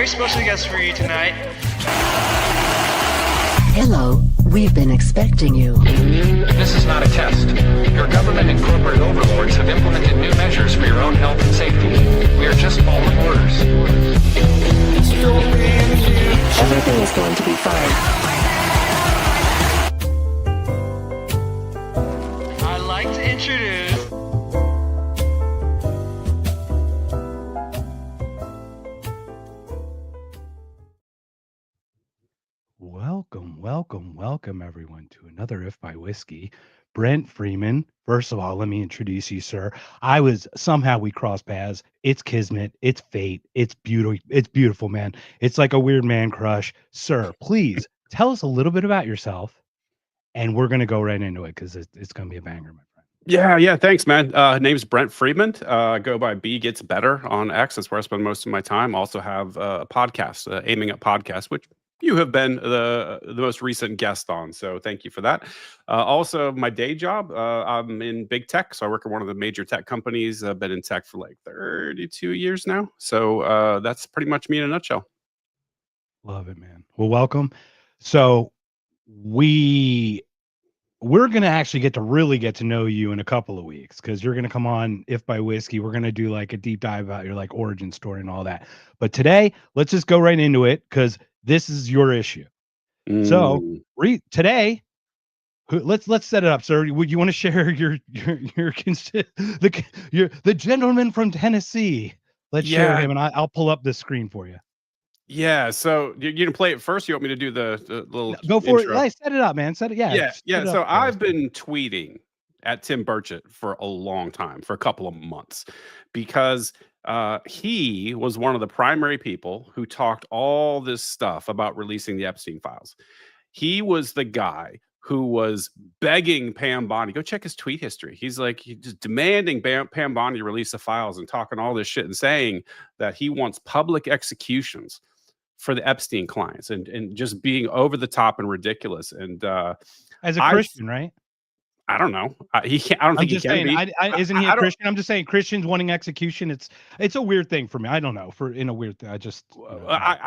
very special guest for you tonight. Hello, we've been expecting you. This is not a test. Your government and corporate overlords have implemented new measures for your own health and safety. We are just following orders. Everything is going to be fine. I'd like to introduce Welcome everyone to another If by Whiskey. Brent Freeman. First of all, let me introduce you, sir. Somehow we crossed paths. It's kismet. It's fate. It's beautiful, man. It's like a weird man crush. Sir, please tell us a little bit about yourself, and we're gonna go right into it because it's gonna be a banger, my friend. Yeah. Thanks, man. Name's Brent Freeman. Go by B Gets Better on X. That's where I spend most of my time. Also have a podcast, Aiming at Podcast, which you have been the most recent guest on. So thank you for that. Also, my day job, I'm in big tech. So I work at one of the major tech companies. I've been in tech for like 32 years now. So that's pretty much me in a nutshell. Love it, man. Well, welcome. So we're going to actually really get to know you in a couple of weeks because you're going to come on If by Whiskey. We're going to do like a deep dive about your like origin story and all that. But today, let's just go right into it because this is your issue. So today, let's set it up, sir. Would you want to share the gentleman from Tennessee? Let's share him, and I'll pull up the screen for you. Yeah, so you can play it first. You want me to do the little go for intro? it? Like, set it up, man. Set it. Yeah. So I've been tweeting at Tim Burchett for a long time, for a couple of months, because he was one of the primary people who talked all this stuff about releasing the Epstein files. He was the guy who was begging Pam Bondi. Go check his tweet history. He's just demanding Pam Bondi release the files and talking all this shit and saying that he wants public executions for the Epstein clients and just being over the top and ridiculous. And as a Christian, right? I don't know. He can't. I don't think he can be. Isn't he a Christian? I'm just saying Christians wanting execution. It's a weird thing for me. I don't know. In a weird thing, I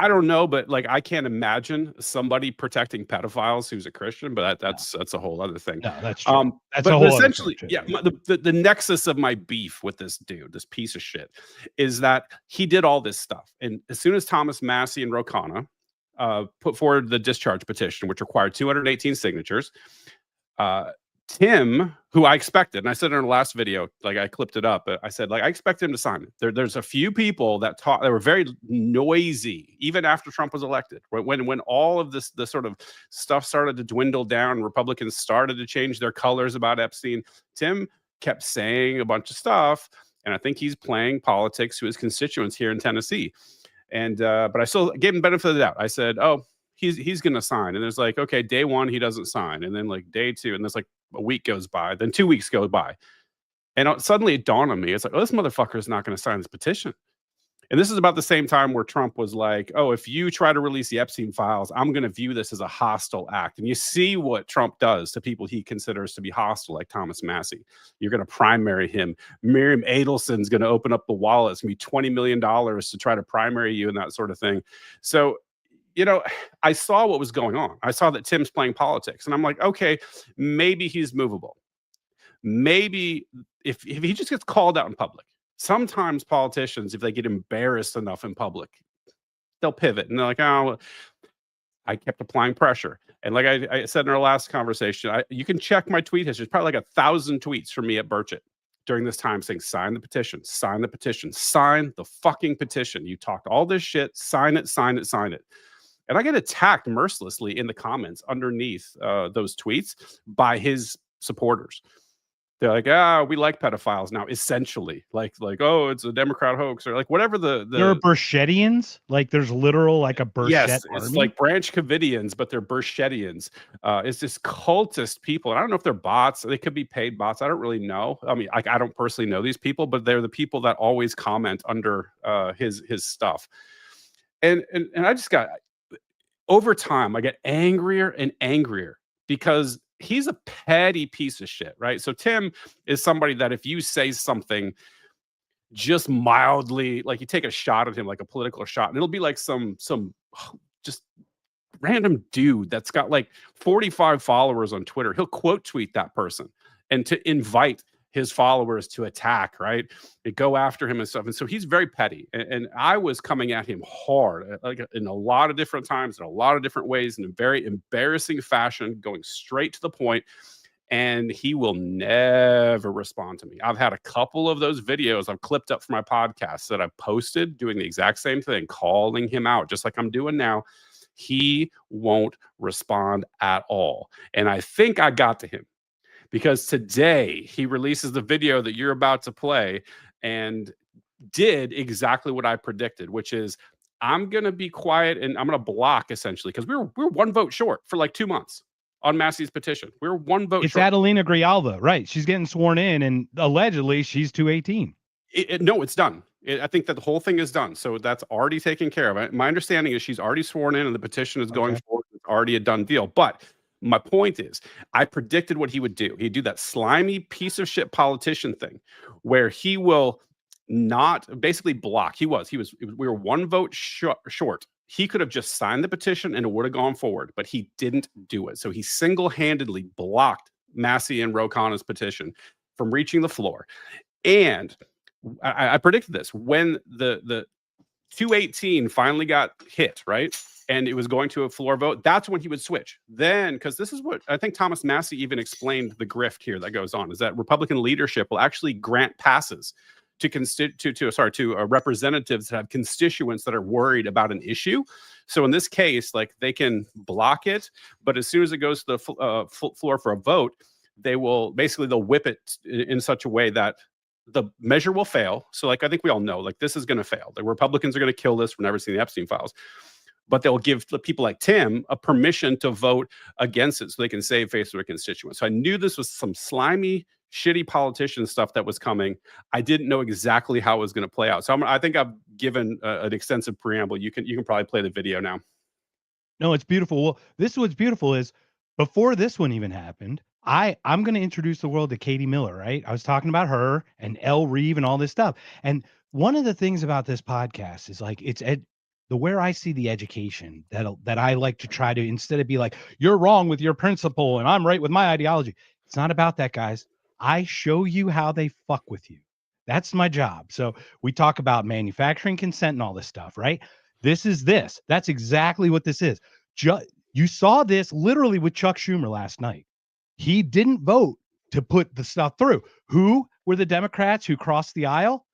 don't know, but like I can't imagine somebody protecting pedophiles who's a Christian. But that's a whole other thing. No, that's true. That's a whole essentially, other thing. The nexus of my beef with this dude, this piece of shit, is that he did all this stuff, and as soon as Thomas Massie and Ro Khanna put forward the discharge petition, which required 218 signatures. Tim, who I expected, and I said in our last video, like I clipped it up, I said, like, I expect him to sign it. There's a few people that were very noisy, even after Trump was elected. When all of this sort of stuff started to dwindle down, Republicans started to change their colors about Epstein, Tim kept saying a bunch of stuff, and I think he's playing politics to his constituents here in Tennessee. And but I still gave him benefit of the doubt. I said, oh, he's going to sign. And there's like, okay, day one, he doesn't sign. And then like day two, and there's like a week goes by, then 2 weeks go by. And suddenly it dawned on me. It's like, oh, this motherfucker is not going to sign this petition. And this is about the same time where Trump was like, oh, if you try to release the Epstein files, I'm going to view this as a hostile act. And you see what Trump does to people he considers to be hostile, like Thomas Massie. You're going to primary him. Miriam Adelson's going to open up the wallet. It's going to be $20 million to try to primary you and that sort of thing. So, you know, I saw what was going on. I saw that Tim's playing politics. And I'm like, okay, maybe he's movable. Maybe if he just gets called out in public. Sometimes politicians, if they get embarrassed enough in public, they'll pivot. And they're like, oh, I kept applying pressure. And like I said in our last conversation, you can check my tweet history. There's probably like 1,000 tweets from me at Burchett during this time saying, sign the petition, sign the petition, sign the fucking petition. You talked all this shit, sign it, sign it, sign it. And I get attacked mercilessly in the comments underneath those tweets by his supporters. They're like, we like pedophiles now, essentially. Like, oh, it's a Democrat hoax, or like whatever the There are Burchettians? Like there's literal like a Burchett yes, army? It's like Branch Covidians, but they're Burchettians. It's just cultist people. And I don't know if they're bots. They could be paid bots. I don't really know. I mean, I don't personally know these people, but they're the people that always comment under his stuff. And I just got, over time, I get angrier and angrier because he's a petty piece of shit, right? So Tim is somebody that if you say something just mildly, like you take a shot at him, like a political shot, and it'll be like some just random dude that's got like 45 followers on Twitter. He'll quote tweet that person and to invite his followers to attack, right? They go after him and stuff. And so he's very petty. And I was coming at him hard, like in a lot of different times, in a lot of different ways, in a very embarrassing fashion, going straight to the point. And he will never respond to me. I've had a couple of those videos I've clipped up for my podcast that I've posted doing the exact same thing, calling him out, just like I'm doing now. He won't respond at all. And I think I got to him because today he releases the video that you're about to play and did exactly what I predicted, which is I'm going to be quiet and I'm going to block essentially because we were one vote short for like 2 months on Massey's petition. We were one vote short. It's Adelina Grijalva, right? She's getting sworn in and allegedly she's 218. No, it's done. I think that the whole thing is done. So that's already taken care of. My understanding is she's already sworn in and the petition is going forward. It's already a done deal. But my point is, I predicted what he would do. He'd do that slimy piece of shit politician thing where he will not basically block. We were one vote short. He could have just signed the petition and it would have gone forward, but he didn't do it. So he single-handedly blocked Massey and Ro Khanna's petition from reaching the floor. And I predicted this when the 218 finally got hit, right? And it was going to a floor vote. That's when he would switch. Then, because this is what I think Thomas Massey even explained the grift here that goes on, is that Republican leadership will actually grant passes to representatives that have constituents that are worried about an issue. So in this case, like they can block it, but as soon as it goes to the floor for a vote, they'll whip it in such a way that the measure will fail. So like, I think we all know, like this is going to fail. The Republicans are going to kill this. We're never seeing the Epstein files, but they'll give the people like Tim a permission to vote against it so they can save face to their constituents. So I knew this was some slimy, shitty politician stuff that was coming. I didn't know exactly how it was going to play out. So I think I've given an extensive preamble. You can probably play the video now. No, it's beautiful. Well, what's beautiful is before this one even happened, I'm going to introduce the world to Katie Miller, right? I was talking about her and Elle Reeve and all this stuff. And one of the things about this podcast is like, where I see the education that I like to try to, instead of be like, you're wrong with your principle and I'm right with my ideology. It's not about that, guys. I show you how they fuck with you. That's my job. So we talk about manufacturing consent and all this stuff, right? This is this. That's exactly what this is. You saw this literally with Chuck Schumer last night. He didn't vote to put the stuff through. Who were the Democrats who crossed the aisle?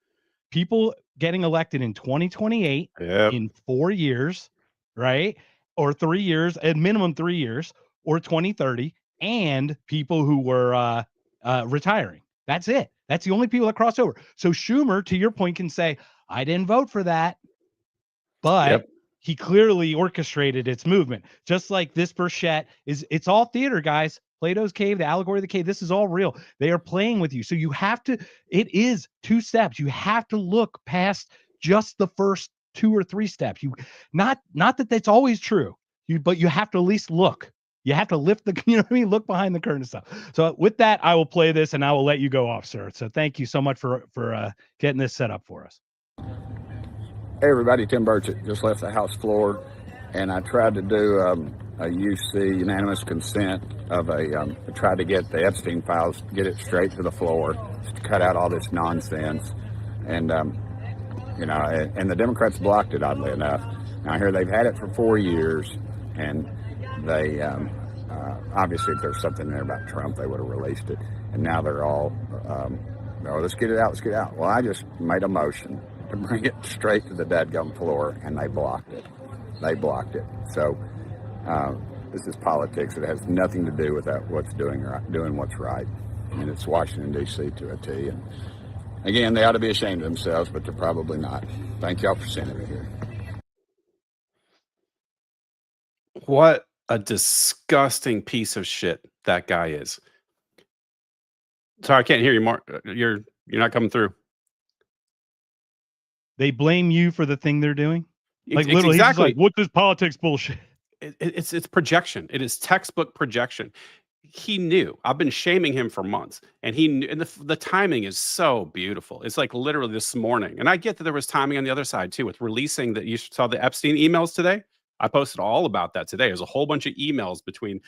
People getting elected in 2028 in 4 years, right? Or 3 years, at minimum 3 years, or 2030, and people who were retiring. That's it. That's the only people that cross over. So Schumer, to your point, can say, I didn't vote for that, but he clearly orchestrated its movement. Just like this Burchett it's all theater, guys. Plato's Cave, the allegory of the cave, this is all real. They are playing with you. So you have to, it is 2 steps. You have to look past just the first 2 or 3 steps. Not that that's always true, but you have to at least look. You have to lift look behind the curtain and stuff. So with that, I will play this and I will let you go off, sir. So thank you so much for getting this set up for us. Hey everybody, Tim Burchett just left the House floor, and I tried to do a UC unanimous consent of tried to get the Epstein files, get it straight to the floor, to cut out all this nonsense, and and the Democrats blocked it, oddly enough. Now I hear they've had it for 4 years, and they obviously if there's something there about Trump, they would have released it, and now they're all, let's get it out. Well, I just made a motion to bring it straight to the dadgum floor, and they blocked it. So this is politics. It has nothing to do with what's doing what's right, and it's Washington D.C. to a T. And again, they ought to be ashamed of themselves, but they're probably not. Thank y'all for sending me here. What a disgusting piece of shit that guy is. Sorry, I can't hear you, Mark. You're not coming through. They blame you for the thing they're doing. Like literally, exactly. like, what this politics bullshit? It's projection. It is textbook projection. he knew. I've been shaming him for months, and he knew, and the timing is so beautiful. It's like literally this morning, and I get that there was timing on the other side too with releasing that. You saw the Epstein emails today. I posted all about that today. There's a whole bunch of emails between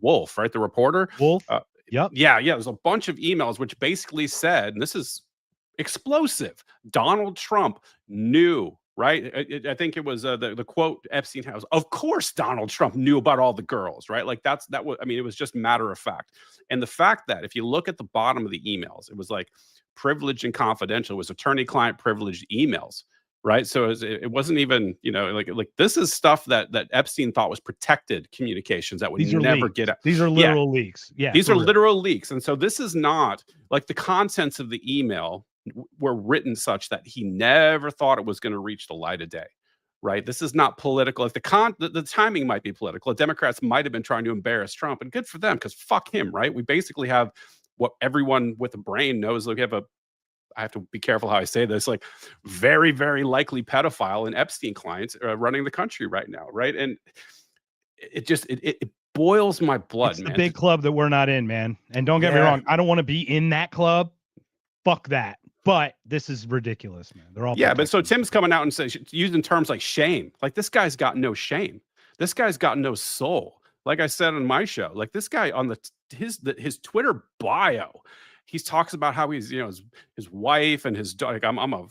Wolf, right, the reporter. Wolf. Yep. Yeah. There's a bunch of emails which basically said, and this is explosive. Donald Trump knew, right? I think it was the quote Epstein has. Of course, Donald Trump knew about all the girls, right? Like that was. I mean, it was just matter of fact. And the fact that if you look at the bottom of the emails, it was like privileged and confidential. It was attorney-client privileged emails, right? So it wasn't even, like this is stuff that Epstein thought was protected communications that would never leaks. get out. These are literal leaks. Yeah, these are literal leaks. And so this is not like the contents of the email were written such that he never thought it was going to reach the light of day, right? This is not political. If the timing might be political, the Democrats might have been trying to embarrass Trump, and good for them, because fuck him, right? We basically have what everyone with a brain knows. Like, I have to be careful how I say this, like very, very likely pedophile and Epstein clients running the country right now, right? And it boils my blood, it's man. The big club that we're not in, man. And don't get me wrong, I don't want to be in that club. Fuck that. But this is ridiculous, man. They're all but so Tim's coming out and says, using terms like shame. Like, this guy's got no shame. This guy's got no soul. Like I said on my show, like this guy on his Twitter bio, he talks about how he's, his wife and his daughter. Like, I'm a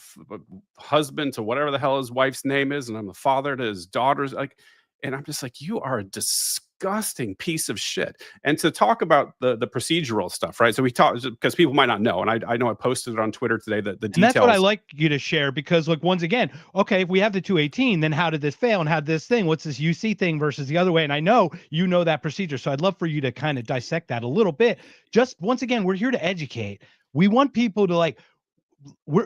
husband to whatever the hell his wife's name is, and I'm a father to his daughters. Like, and I'm just like, you are a disgusting piece of shit. And to talk about the procedural stuff, right? So we talked, because people might not know, and I know I posted it on Twitter today, the details. And that's what I like you to share, because like, once again, okay, if we have the 218, then how did this fail, and how did this thing, what's this UC thing versus the other way? And I know you know that procedure, so I'd love for you to kind of dissect that a little bit. Just once again, we're here to educate. We want people to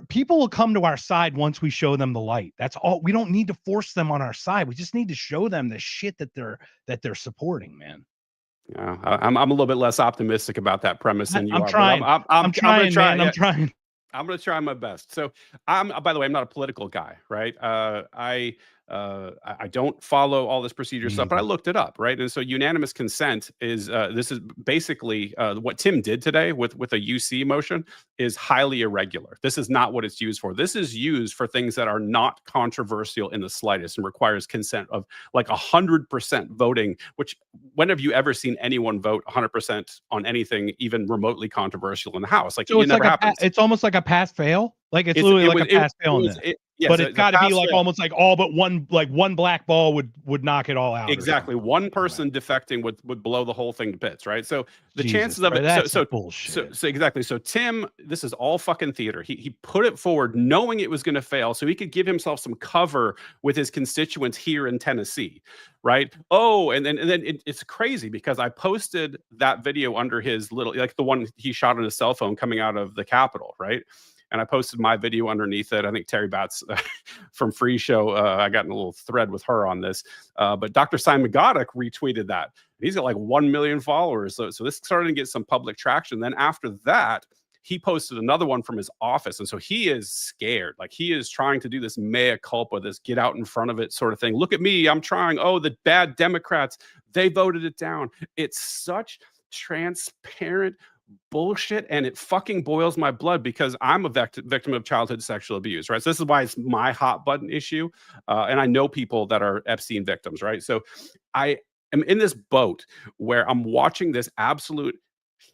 people will come to our side once we show them the light. That's all. We don't need to force them on our side. We just need to show them the shit that they're supporting, man. Yeah, I'm a little bit less optimistic about that premise than you are. Trying. I'm trying, man. I'm trying. I'm going to try my best. So by the way, I'm not a political guy, right? I don't follow all this procedure stuff, but I looked it up, right? And so unanimous consent is this is basically what Tim did today with a UC motion is highly irregular. This is not what it's used for. This is used for things that are not controversial in the slightest and requires consent of like 100% voting. Which, when have you ever seen anyone vote 100% on anything even remotely controversial in the House? Like, so it never happens. It's almost like a pass fail. Like, it's literally like a pass fail. But it's got to be like almost like all but one, like one black ball would knock it all out. Exactly. One person defecting would blow the whole thing to bits, right? So the chances of it. That's bullshit. So exactly. So Tim, this is all fucking theater. He put it forward knowing it was going to fail, so he could give himself some cover with his constituents here in Tennessee, right? Oh, and then it's crazy because I posted that video under his little, like the one he shot on his cell phone coming out of the Capitol, right? And I posted my video underneath it. I think Terry Batts from Free Show, I got in a little thread with her on this. But Dr. Simon Goddick retweeted that. He's got like 1 million followers. So this started to get some public traction. Then after that, he posted another one from his office. And so he is scared. Like, he is trying to do this mea culpa, this get out in front of it sort of thing. Look at me. I'm trying. Oh, the bad Democrats, they voted it down. It's such transparent bullshit, and it fucking boils my blood because I'm a victim of childhood sexual abuse, right? So this is why it's my hot button issue, and I know people that are Epstein victims, right? So I am in this boat where I'm watching this absolute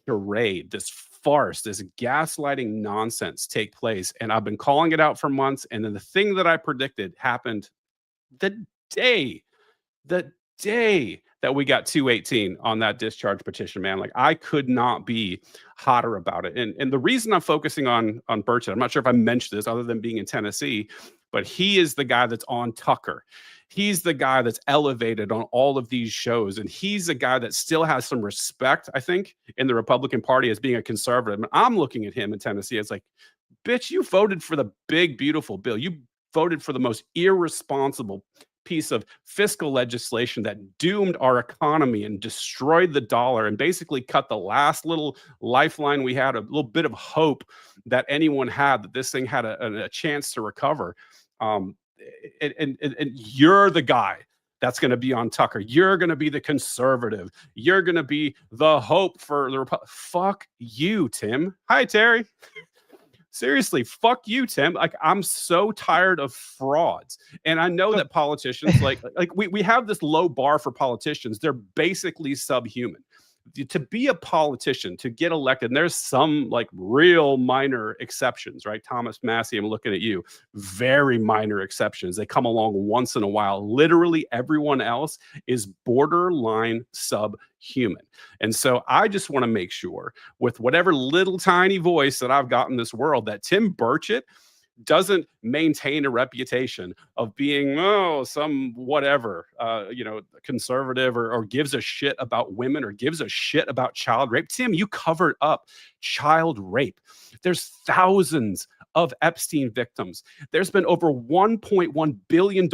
charade, this farce, this gaslighting nonsense take place, and I've been calling it out for months, and then the thing that I predicted happened the day that we got 218 on that discharge petition, man. Like, I could not be hotter about it. And the reason I'm focusing on Burchett, I'm not sure if I mentioned this other than being in Tennessee, but he is the guy that's on Tucker. He's the guy that's elevated on all of these shows. And he's the guy that still has some respect, I think, in the Republican Party as being a conservative. And I'm looking at him in Tennessee. It's like, bitch, you voted for the big, beautiful bill. You voted for the most irresponsible piece of fiscal legislation that doomed our economy and destroyed the dollar and basically cut the last little lifeline we had, a little bit of hope that anyone had that this thing had a chance to recover. And you're the guy that's going to be on Tucker. You're going to be the conservative. You're going to be the hope for the Republic. Fuck you, Tim. Hi, Terry. Seriously, fuck you, Tim. Like, I'm so tired of frauds. And I know that politicians, like we have this low bar for politicians. They're basically subhuman. To be a politician, to get elected, and there's some like real minor exceptions, right? Thomas Massey, I'm looking at you. Very minor exceptions. They come along once in a while. Literally everyone else is borderline subhuman. And so I just want to make sure, with whatever little tiny voice that I've got in this world, that Tim Burchett doesn't maintain a reputation of being some whatever conservative or gives a shit about women or gives a shit about child rape. Tim, you covered up child rape. There's thousands of Epstein victims. There's been over $1.1 billion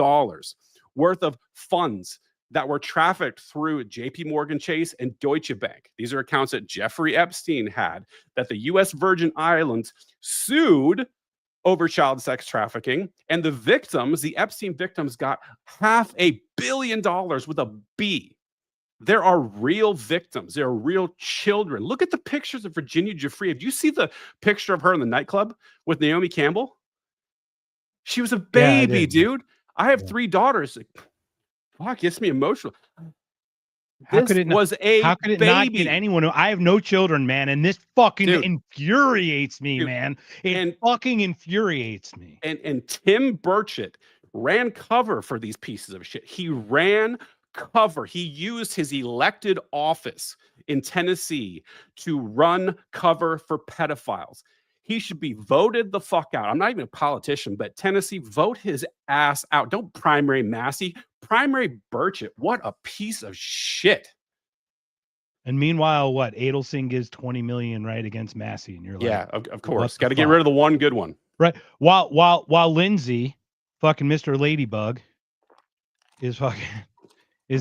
worth of funds that were trafficked through JP Morgan Chase and Deutsche Bank. These are accounts that Jeffrey Epstein had, that the U.S. Virgin Islands sued over child sex trafficking. And the victims, the Epstein victims, got $500 million with a B. There are real victims. There are real children. Look at the pictures of Virginia Giuffre. Do you see the picture of her in the nightclub with Naomi Campbell? She was a baby, dude. I have 3 daughters. Fuck, gets me emotional. How could it not get anyone? I have no children, man, and this fucking infuriates me, man. It fucking infuriates me. And Tim Burchett ran cover for these pieces of shit. He ran cover. He used his elected office in Tennessee to run cover for pedophiles. He should be voted the fuck out. I'm not even a politician, but Tennessee, vote his ass out. Don't primary Massey, primary Burchett. What a piece of shit. And meanwhile, what? Adelson gives $20 million right against Massey, and you're like, yeah, of course, got to get rid of the one good one, right? While Lindsay, fucking Mr. Ladybug, is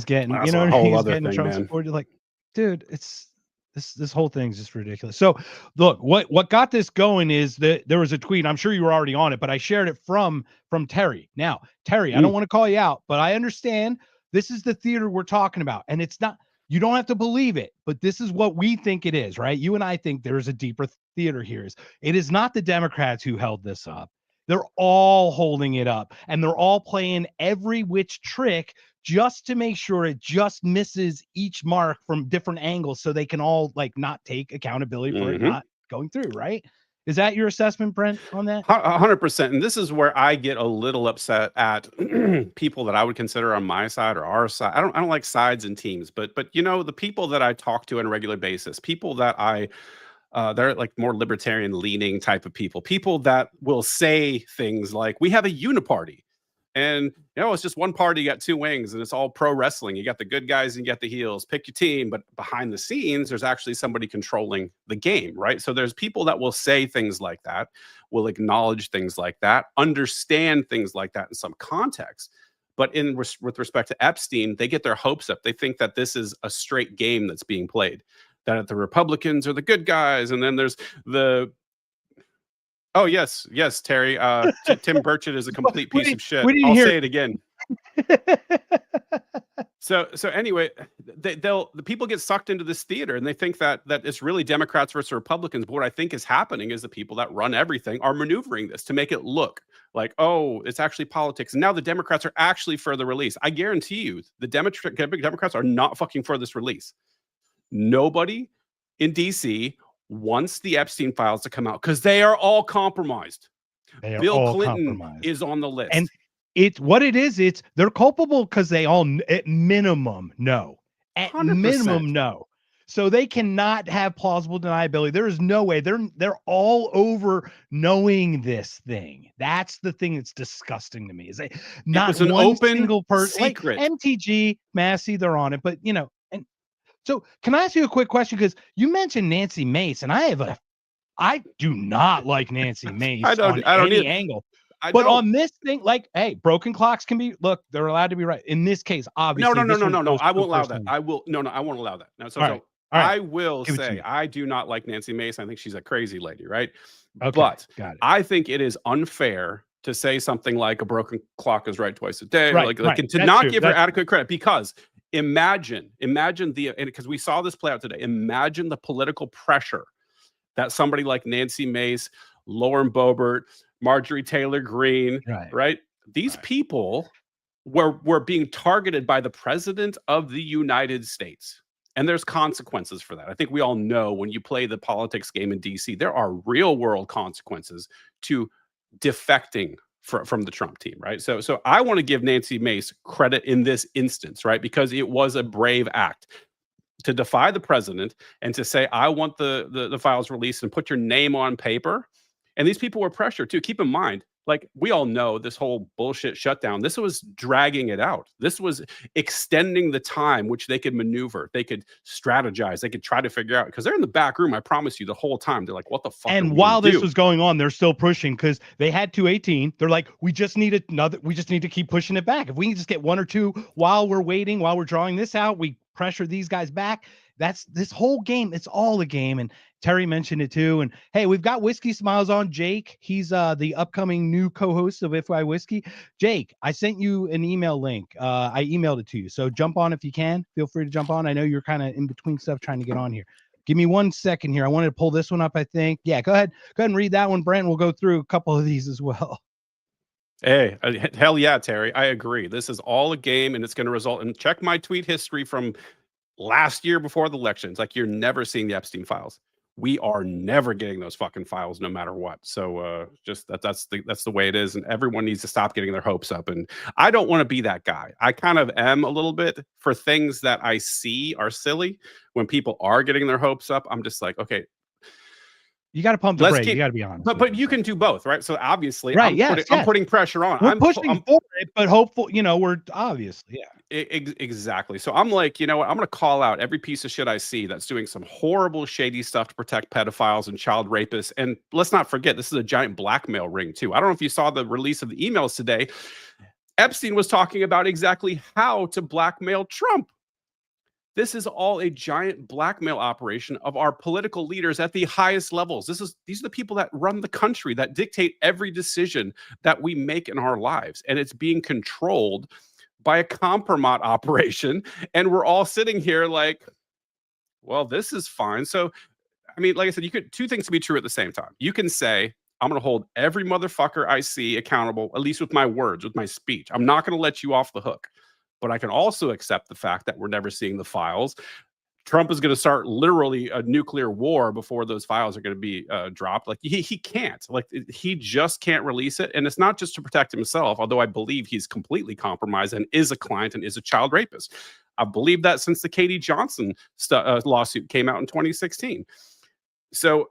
getting, that's you know, he's getting thing, Trump man. support. You're like, dude, it's. This whole thing's just ridiculous. So look, what got this going is that there was a tweet. I'm sure you were already on it, but I shared it from Terry. Now, Terry, I don't want to call you out, but I understand this is the theater we're talking about. And it's not, you don't have to believe it, but this is what we think it is, right? You and I think there's a deeper theater here. It is not the Democrats who held this up. They're all holding it up, and they're all playing every which trick just to make sure it just misses each mark from different angles so they can all like not take accountability for it not going through, right? Is that your assessment, Brent, on that? 100%. And this is where I get a little upset at people that I would consider on my side or our side. I don't like sides and teams, but you know, the people that I talk to on a regular basis, people that they're like more libertarian leaning type of people that will say things like, we have a uniparty. And, you know, it's just one party, you got 2 wings, and it's all pro wrestling. You got the good guys and you got the heels. Pick your team. But behind the scenes, there's actually somebody controlling the game, right? So there's people that will say things like that, will acknowledge things like that, understand things like that in some context. But with respect to Epstein, they get their hopes up. They think that this is a straight game that's being played, that the Republicans are the good guys, and then there's the... Oh, yes, Terry. Tim Burchett is a complete piece of shit. I'll say it again. So anyway, the people get sucked into this theater, and they think that it's really Democrats versus Republicans. But what I think is happening is the people that run everything are maneuvering this to make it look like, oh, it's actually politics. And now the Democrats are actually for the release. I guarantee you, the Democrats are not fucking for this release. Nobody in DC wants the Epstein files to come out because they are all compromised. Bill Clinton is on the list. And it's what it is. They're culpable because they all at minimum know. At 100%. minimum know. So they cannot have plausible deniability. There is no way. They're all over knowing this thing. That's the thing that's disgusting to me. Is that not it's an one open single person secret. Like MTG, Massey, they're on it, but you know. So can I ask you a quick question? Because you mentioned Nancy Mace, and I do not like Nancy Mace on any angle. But on this thing, like, hey, broken clocks can be, look, they're allowed to be right. In this case, obviously. No. I won't allow that. I won't allow that. No, I will say I do not like Nancy Mace. I think she's a crazy lady, right? Okay, but got it. I think it is unfair to say something like a broken clock is right twice a day, Right, or like right. to That's not true. give her That's- adequate credit. Because imagine because we saw this play out today. Imagine the political pressure that somebody like Nancy Mace, Lauren Boebert, Marjorie Taylor Greene, right? These people were being targeted by the president of the United States. And there's consequences for that. I think we all know when you play the politics game in DC, there are real world consequences to defecting from the Trump team, right? So I want to give Nancy Mace credit in this instance, right? Because it was a brave act to defy the president and to say, I want the files released and put your name on paper. And these people were pressured too. Keep in mind, like we all know this whole bullshit shutdown, this was dragging it out. This was extending the time which they could maneuver. They could strategize. They could try to figure out, because they're in the back room. I promise you the whole time. They're like, what the fuck? And while this was going on, they're still pushing because they had 218. They're like, we just need to keep pushing it back. If we can just get one or two while we're waiting, while we're drawing this out, we pressure these guys back. That's this whole game. It's all a game. And Terry mentioned it too. And hey, we've got Whiskey Smiles on. Jake, he's the upcoming new co-host of FY Whiskey. Jake, I sent you an email link. I emailed it to you. So jump on if you can. Feel free to jump on. I know you're kind of in between stuff trying to get on here. Give me 1 second here. I wanted to pull this one up, I think. Yeah, go ahead. Go ahead and read that one, Brent. We'll go through a couple of these as well. Hey, hell yeah, Terry. I agree. This is all a game, and it's going to result in, check my tweet history from last year before the elections. Like, you're never seeing the Epstein files. We are never getting those fucking files no matter what. So just that's the way it is. And everyone needs to stop getting their hopes up. And I don't want to be that guy. I kind of am a little bit for things that I see are silly. When people are getting their hopes up, I'm just like, okay, you got to pump the brakes. You got to be honest. But you can do both, right? So obviously, right? I'm putting pressure on. I'm pushing for it, but hopeful. We're obviously, exactly. So I'm like, you know what? I'm going to call out every piece of shit I see that's doing some horrible, shady stuff to protect pedophiles and child rapists. And let's not forget, this is a giant blackmail ring too. I don't know if you saw the release of the emails today. Epstein was talking about exactly how to blackmail Trump. This is all a giant blackmail operation of our political leaders at the highest levels. These are the people that run the country, that dictate every decision that we make in our lives. And it's being controlled by a compromise operation. And we're all sitting here like, well, this is fine. So, I mean, like I said, two things can be true at the same time. You can say, I'm going to hold every motherfucker I see accountable, at least with my words, with my speech. I'm not going to let you off the hook. But I can also accept the fact that we're never seeing the files. Trump is going to start literally a nuclear war before those files are going to be dropped. Like he can't. Like he just can't release it. And it's not just to protect himself, although I believe he's completely compromised and is a client and is a child rapist. I've believed that since the Katie Johnson lawsuit came out in 2016. So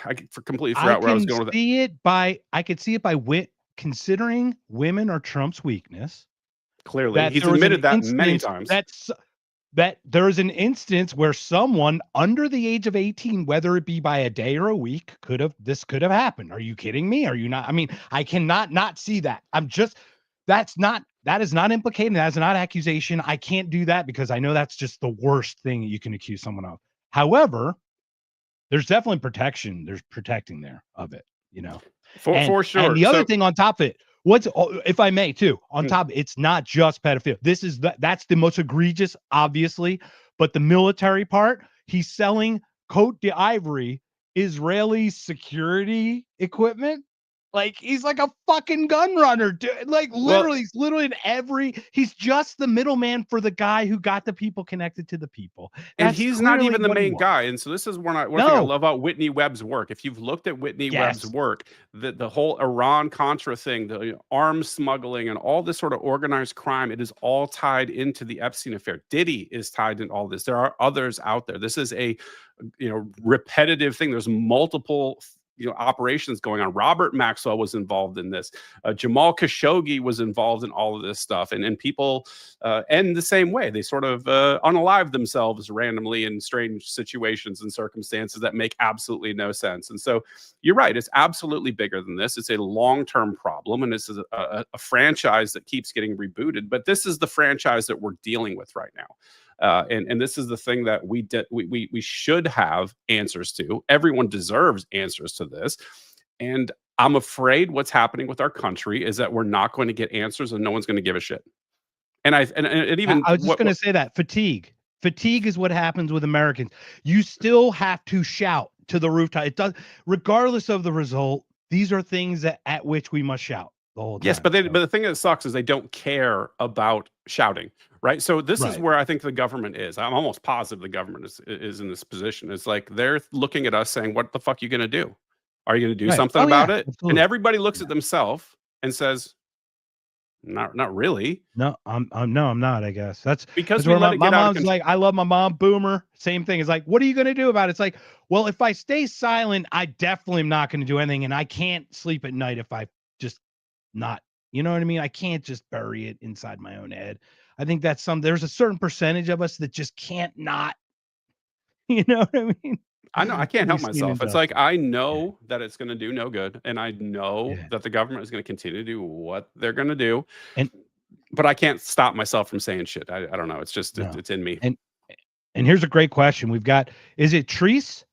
I completely forgot where I was going with that. I could see it by considering women are Trump's weakness. Clearly, he's admitted that many times. That there is an instance where someone under the age of 18, whether it be by a day or a week, this could have happened. Are you kidding me? Are you not? I mean, I cannot not see that. That is not implicated. That is not accusation. I can't do that because I know that's just the worst thing that you can accuse someone of. However, there's definitely protection. There's protecting there of it, For sure. And the other thing on top of it, if I may too, on top, it's not just pedophilia. That's the most egregious, obviously, but the military part, he's selling Côte d'Ivoire Israeli security equipment. Like he's like a fucking gun runner, dude. Like literally, he's just the middleman for the guy who got the people connected to the people. And he's not even the main guy. And so this is one thing I love about Whitney Webb's work. If you've looked at Whitney Webb's work, the whole Iran-Contra thing, the arms smuggling and all this sort of organized crime, it is all tied into the Epstein affair. Diddy is tied in all this. There are others out there. This is a repetitive thing. There's multiple operations going on. Robert Maxwell was involved in this. Jamal Khashoggi was involved in all of this stuff. And people end the same way. They sort of unalive themselves randomly in strange situations and circumstances that make absolutely no sense. And so you're right. It's absolutely bigger than this. It's a long-term problem. And this is a franchise that keeps getting rebooted. But this is the franchise that we're dealing with right now. And this is the thing that we should have answers to. Everyone deserves answers to this. And I'm afraid what's happening with our country is that we're not going to get answers and no one's going to give a shit. And even I was just going to say that fatigue is what happens with Americans. You still have to shout to the rooftop. It does, regardless of the result. These are things at which we must shout the whole time. Yes, but the thing that sucks is they don't care about shouting, right? So this is where I think the government is. I'm almost positive the government is in this position. It's like they're looking at us saying, "What the fuck are you going to do? Are you going to do something about it?" Absolutely. And everybody looks at themselves and says, "Not really." No, I'm not. I guess that's because where my mom's like, I love my mom. Boomer. Same thing. It's like, what are you going to do about it? It's like, well, if I stay silent, I definitely am not going to do anything, and I can't sleep at night if I just not. You know what I mean? I can't just bury it inside my own head. I think that's there's a certain percentage of us that just can't not. You know what I mean? I know I can't help myself. It's like I know that it's going to do no good, and I know that the government is going to continue to do what they're going to do, but I can't stop myself from saying shit. I don't know. It's just it's in me. And here's a great question. We've got: is it Treese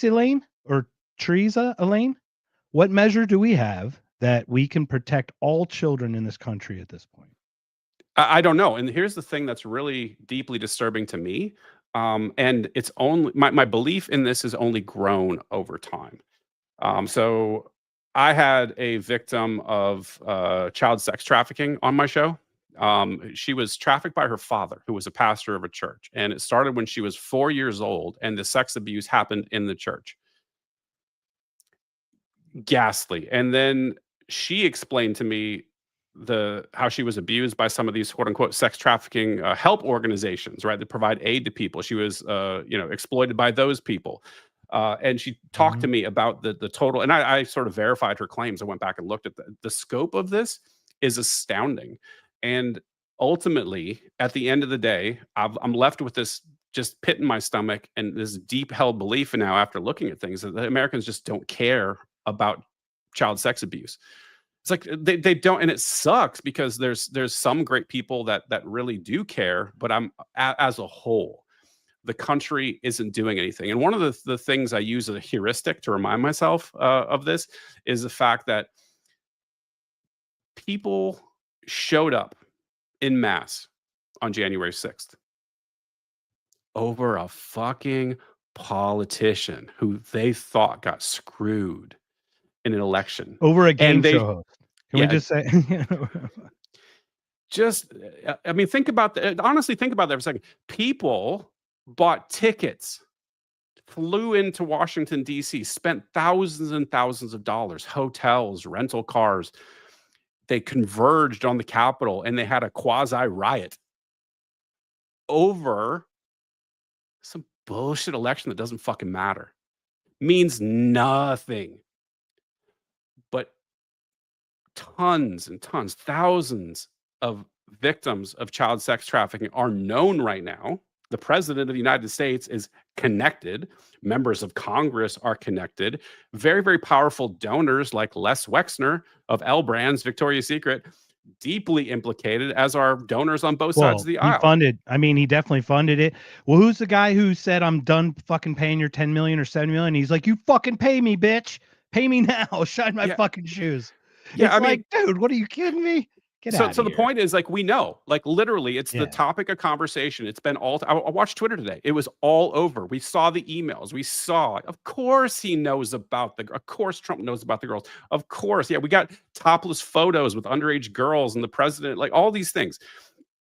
Elaine or Teresa Elaine? What measure do we have that we can protect all children in this country at this point? I don't know. And here's the thing that's really deeply disturbing to me. And it's only my belief in this has only grown over time. So I had a victim of child sex trafficking on my show. She was trafficked by her father, who was a pastor of a church. And it started when she was 4 years old, and the sex abuse happened in the church. Ghastly. And then she explained to me how she was abused by some of these quote unquote sex trafficking help organizations, right? That provide aid to people. She was, exploited by those people. And she talked to me about the total, and I sort of verified her claims. I went back and looked at the scope of this is astounding. And ultimately, at the end of the day, I'm left with this just pit in my stomach and this deep held belief now after looking at things that the Americans just don't care about child sex abuse. It's like they don't, and it sucks because there's some great people that really do care, but as a whole, the country isn't doing anything. And one of the things I use as a heuristic to remind myself of this is the fact that people showed up en masse on January 6th over a fucking politician who they thought got screwed in an election. Over a game show host. Can we just say? Think about that. Honestly, think about that for a second. People bought tickets, flew into Washington, D.C., spent thousands and thousands of dollars, hotels, rental cars. They converged on the Capitol and they had a quasi riot over some bullshit election that doesn't fucking matter. Means nothing. But tons and tons, thousands of victims of child sex trafficking are known right now. The president of the United States is connected. Members of Congress are connected. Very, very powerful donors like Les Wexner of L Brands, Victoria's Secret, deeply implicated, as are donors on both sides of the aisle. He definitely funded it. Well, who's the guy who said, I'm done fucking paying your 10 million or 7 million? He's like, you fucking pay me, bitch. Pay me now. Shine my fucking shoes. Yeah, it's dude, what are you kidding me? So the point is, like, we know, like, literally, it's the topic of conversation. It's been I watched Twitter today. It was all over. We saw the emails. We saw, of course, he knows about of course, Trump knows about the girls. Of course. Yeah, we got topless photos with underage girls and the president, like all these things.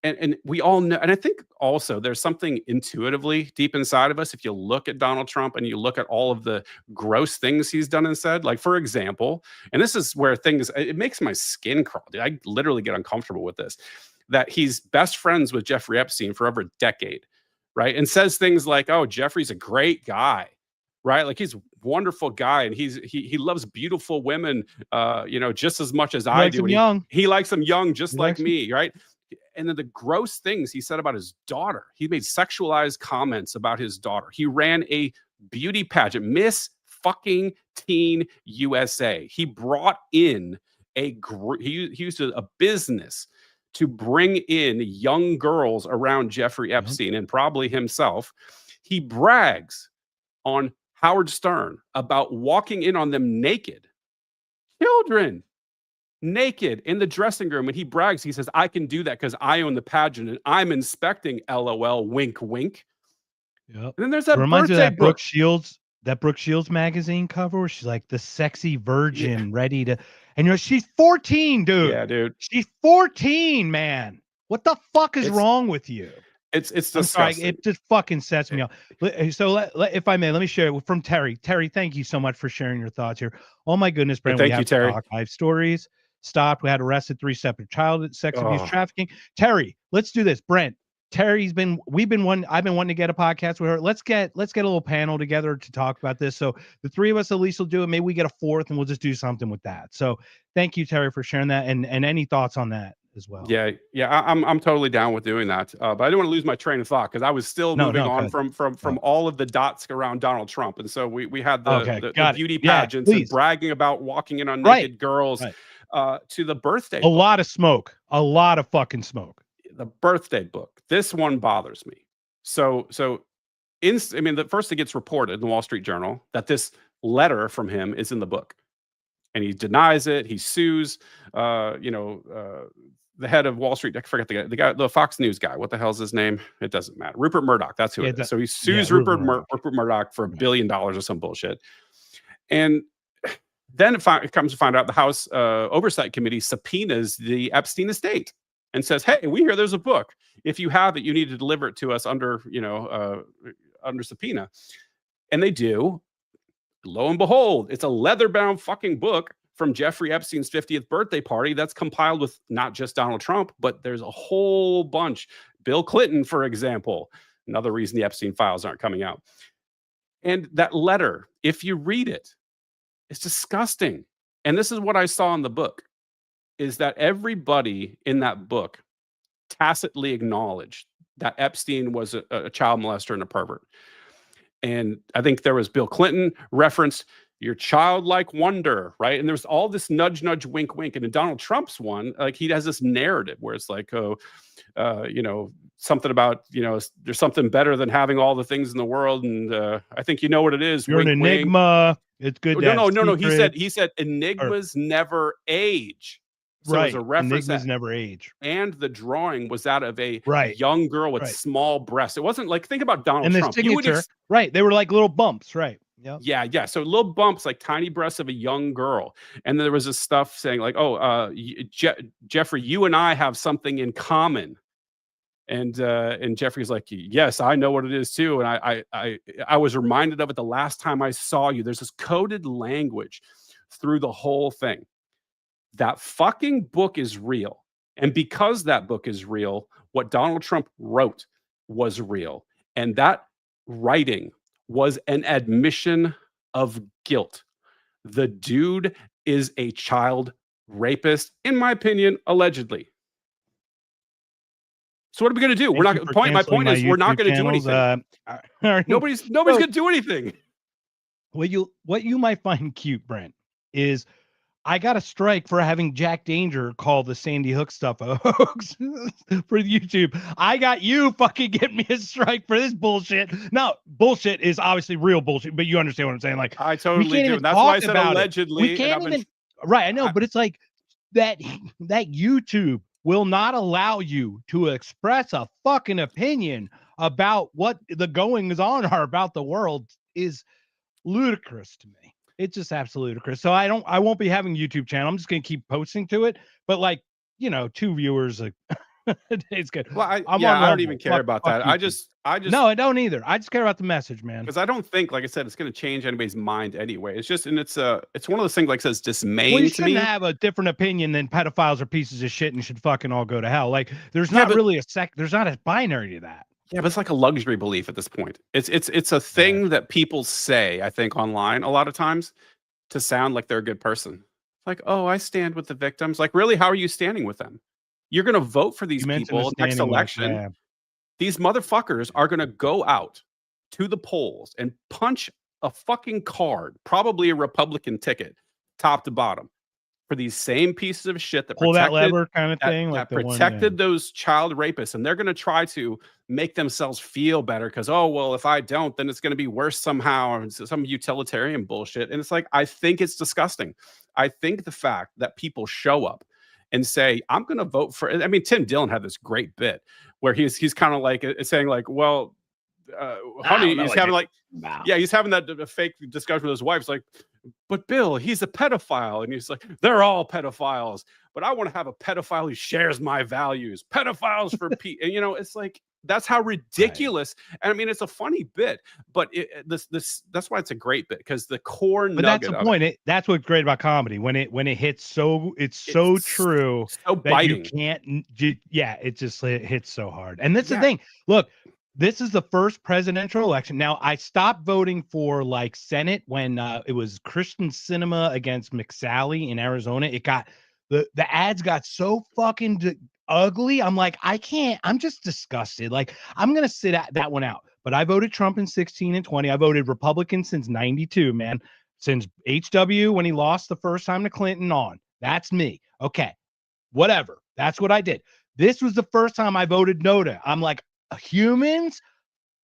And we all know, and I think also there's something intuitively deep inside of us. If you look at Donald Trump and you look at all of the gross things he's done and said, like, for example, and this is where it makes my skin crawl. Dude, I literally get uncomfortable with this, that he's best friends with Jeffrey Epstein for over a decade, right? And says things like, oh, Jeffrey's a great guy, right? Like, he's a wonderful guy and he loves beautiful women, just as much as I do. He likes them young, just like me, right? And then the gross things he said about his daughter. He made sexualized comments about his daughter. He ran a beauty pageant, Miss fucking Teen USA. He brought in he used a business to bring in young girls around Jeffrey Epstein and probably himself. He brags on Howard Stern about walking in on them naked, children naked in the dressing room, and he brags. He says, "I can do that because I own the pageant and I'm inspecting." LOL. Wink, wink. Yep. And then there's It that reminds me of birthday that book. Brooke Shields magazine cover where she's like the sexy virgin ready to, and she's 14, dude. Yeah, dude. She's 14, man. What the fuck is wrong with you? It's I'm sorry, disgusting. it just fucking sets me off. So if I may, let me share it from Terry. Terry, thank you so much for sharing your thoughts here. Oh my goodness, Brent, Thank we you, have to Terry. talk. 5 stories. Stopped. We had arrested 3 separate child sex abuse, Oh. trafficking. Terry, let's do this. Brent, I've been wanting to get a podcast with her. Let's get a little panel together to talk about this. So the 3 of us at least will do it. Maybe we get a 4th and we'll just do something with that. So thank you, Terry, for sharing that. And any thoughts on that as well? Yeah, I'm totally down with doing that. But I didn't want to lose my train of thought because I was still moving on from all of the dots around Donald Trump. And so we had the beauty pageants and bragging about walking in on naked girls to the birthday. A lot of smoke. A lot of fucking smoke. The birthday book. This one bothers me. The first it gets reported in the Wall Street Journal that this letter from him is in the book, and he denies it. He sues, the head of Wall Street. I forget the guy, the Fox News guy. What the hell's his name? It doesn't matter. Rupert Murdoch. That's who it is. So he sues Rupert Murdoch for $1 billion or some bullshit. And then it comes to find out the House Oversight Committee subpoenas the Epstein estate and says, "Hey, we hear there's a book. If you have it, you need to deliver it to us under subpoena." And they do. Lo and behold, it's a leather-bound fucking book from Jeffrey Epstein's 50th birthday party that's compiled with not just Donald Trump, but there's a whole bunch. Bill Clinton, for example, another reason the Epstein files aren't coming out. And that letter, if you read it, it's disgusting. And this is what I saw in the book, is that everybody in that book tacitly acknowledged that Epstein was a child molester and a pervert. And I think there was Bill Clinton referenced your childlike wonder, right? And there's all this nudge, nudge, wink, wink. And in Donald Trump's one, like he has this narrative where it's like, something about, there's something better than having all the things in the world. And I think you know what it is. You're wink, an enigma. Wink. It's good. No. He said enigmas never age. So right. It was a reference Enigmas never age. And the drawing was that of a young girl with small breasts. It wasn't like, think about Donald Trump. The signature, right. They were like little bumps, right. Yep. Yeah. So little bumps, like tiny breasts of a young girl. And then there was this stuff saying like, Jeffrey, you and I have something in common. And Jeffrey's like, yes, I know what it is too. And I was reminded of it the last time I saw you. There's this coded language through the whole thing. That fucking book is real. And because that book is real, what Donald Trump wrote was real. And that writing was an admission of guilt. The dude is a child rapist, in my opinion, allegedly. So what are we going to do? My point is we're not going to do anything. Nobody's going to do anything. What you might find cute, Brent, is I got a strike for having Jack Danger call the Sandy Hook stuff a hoax for YouTube. I got you fucking get me a strike for this bullshit. Now, bullshit is obviously real bullshit, but you understand what I'm saying. Like, I totally do. That's why I said allegedly. We can't even. Right, I know, but it's like that YouTube will not allow you to express a fucking opinion about what the goings on are about the world is ludicrous to me. It's just absolutely ludicrous. So I won't be having a YouTube channel. I'm just going to keep posting to it. But 2 viewers, it's good. Well, I don't even care about that. I just no, I don't either. I just care about the message, man. Because I don't think, like I said, it's going to change anybody's mind anyway. It's just, and it's one of those things like says dismaying you to me. Shouldn't have a different opinion than pedophiles are pieces of shit and should fucking all go to hell. Like there's not really there's not a binary to that. Yeah, but it's like a luxury belief at this point. It's a thing that people say, I think, online a lot of times to sound like they're a good person. Like, oh, I stand with the victims. Like, really, how are you standing with them? You're going to vote for these people next election. These motherfuckers are going to go out to the polls and punch a fucking card, probably a Republican ticket, top to bottom, for these same pieces of shit that Pull that protected lever kind of thing, that like the one. protected those child rapists, and they're going to try to make themselves feel better because, oh well, if I don't, then it's going to be worse somehow, or some utilitarian bullshit. And it's like, I think it's disgusting. I think the fact that people show up and say, I'm going to vote for, I mean, Tim Dillon had this great bit where he's kind of like saying like, well, honey, he's having like, yeah, he's having that fake discussion with his wife. It's like, but Bill, he's a pedophile. And he's like, they're all pedophiles, but I want to have a pedophile who shares my values. Pedophiles for Pete. And, you know, it's like, that's how ridiculous. Right. And I mean, it's a funny bit, but that's why it's a great bit, because the core but nugget that's the point. That's what's great about comedy. When it hits so, it's so true so that biting. You can't, it just hits so hard. And that's the thing. Look, this is the first presidential election. Now, I stopped voting for like Senate when it was Christian Cinema against McSally in Arizona. It got the ads got so fucking ugly. I'm like, I can't. I'm just disgusted. Like, I'm gonna sit that one out. But I voted Trump in 16 and 20. I voted Republican since 92, man. Since HW when he lost the first time to Clinton on. That's me. Okay, whatever. That's what I did. This was the first time I voted no to. I'm like, humans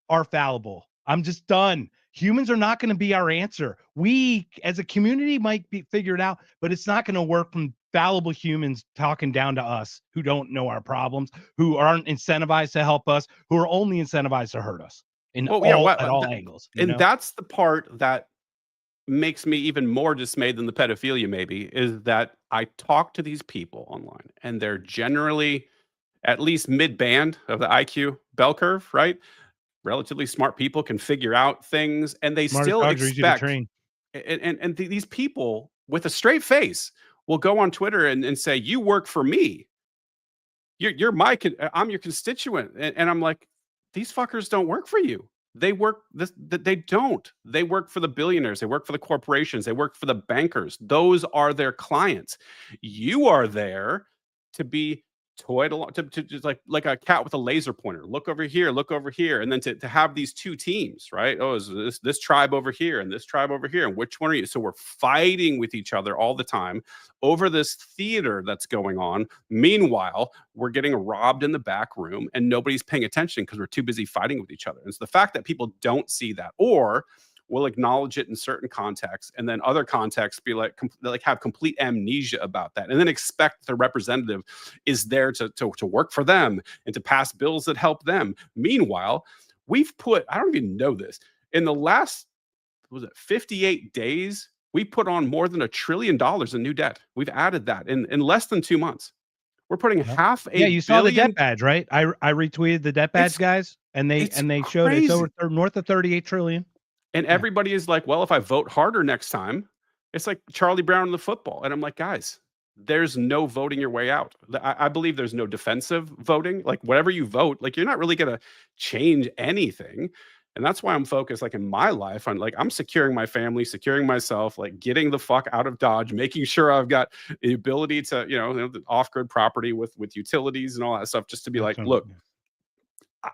are fallible. I'm just done. Humans are not going to be our answer. We as a community might be figured out, but it's not going to work from fallible humans talking down to us who don't know our problems, who aren't incentivized to help us, who are only incentivized to hurt us at all angles. And that's the part that makes me even more dismayed than the pedophilia maybe, is that I talk to these people online and they're generally at least mid-band of the IQ bell curve, right? Relatively smart people can figure out things, and they still expect. And these people with a straight face will go on Twitter and say, "You work for me. You're my. I'm your constituent," and I'm like, these fuckers don't work for you. They work They don't. They work for the billionaires. They work for the corporations. They work for the bankers. Those are their clients. You are there to be toyed along, to just like a cat with a laser pointer. Look over here, and then to have these two teams, right? Oh, is this tribe over here and this tribe over here, and which one are you? So we're fighting with each other all the time over this theater that's going on. Meanwhile, we're getting robbed in the back room, and nobody's paying attention because we're too busy fighting with each other. And it's the fact that people don't see that, or will acknowledge it in certain contexts, and then other contexts be like have complete amnesia about that, and then expect the representative is there to work for them and to pass bills that help them. Meanwhile, we've put, I don't even know this, in the last 58 days, we put on more than $1 trillion in new debt. We've added that in less than 2 months. We're putting half a you saw the debt badge, right? I retweeted the debt badge guys, and they showed it's over north of 38 trillion. And everybody is like, well, if I vote harder next time, it's like Charlie Brown in the football. And I'm like, guys, there's no voting your way out. I believe there's no defensive voting. Like, whatever you vote, like, you're not really going to change anything. And that's why I'm focused, like, in my life on, like, I'm securing my family, securing myself, like, getting the fuck out of Dodge, making sure I've got the ability to, the off-grid property with utilities and all that stuff, just to be like, look,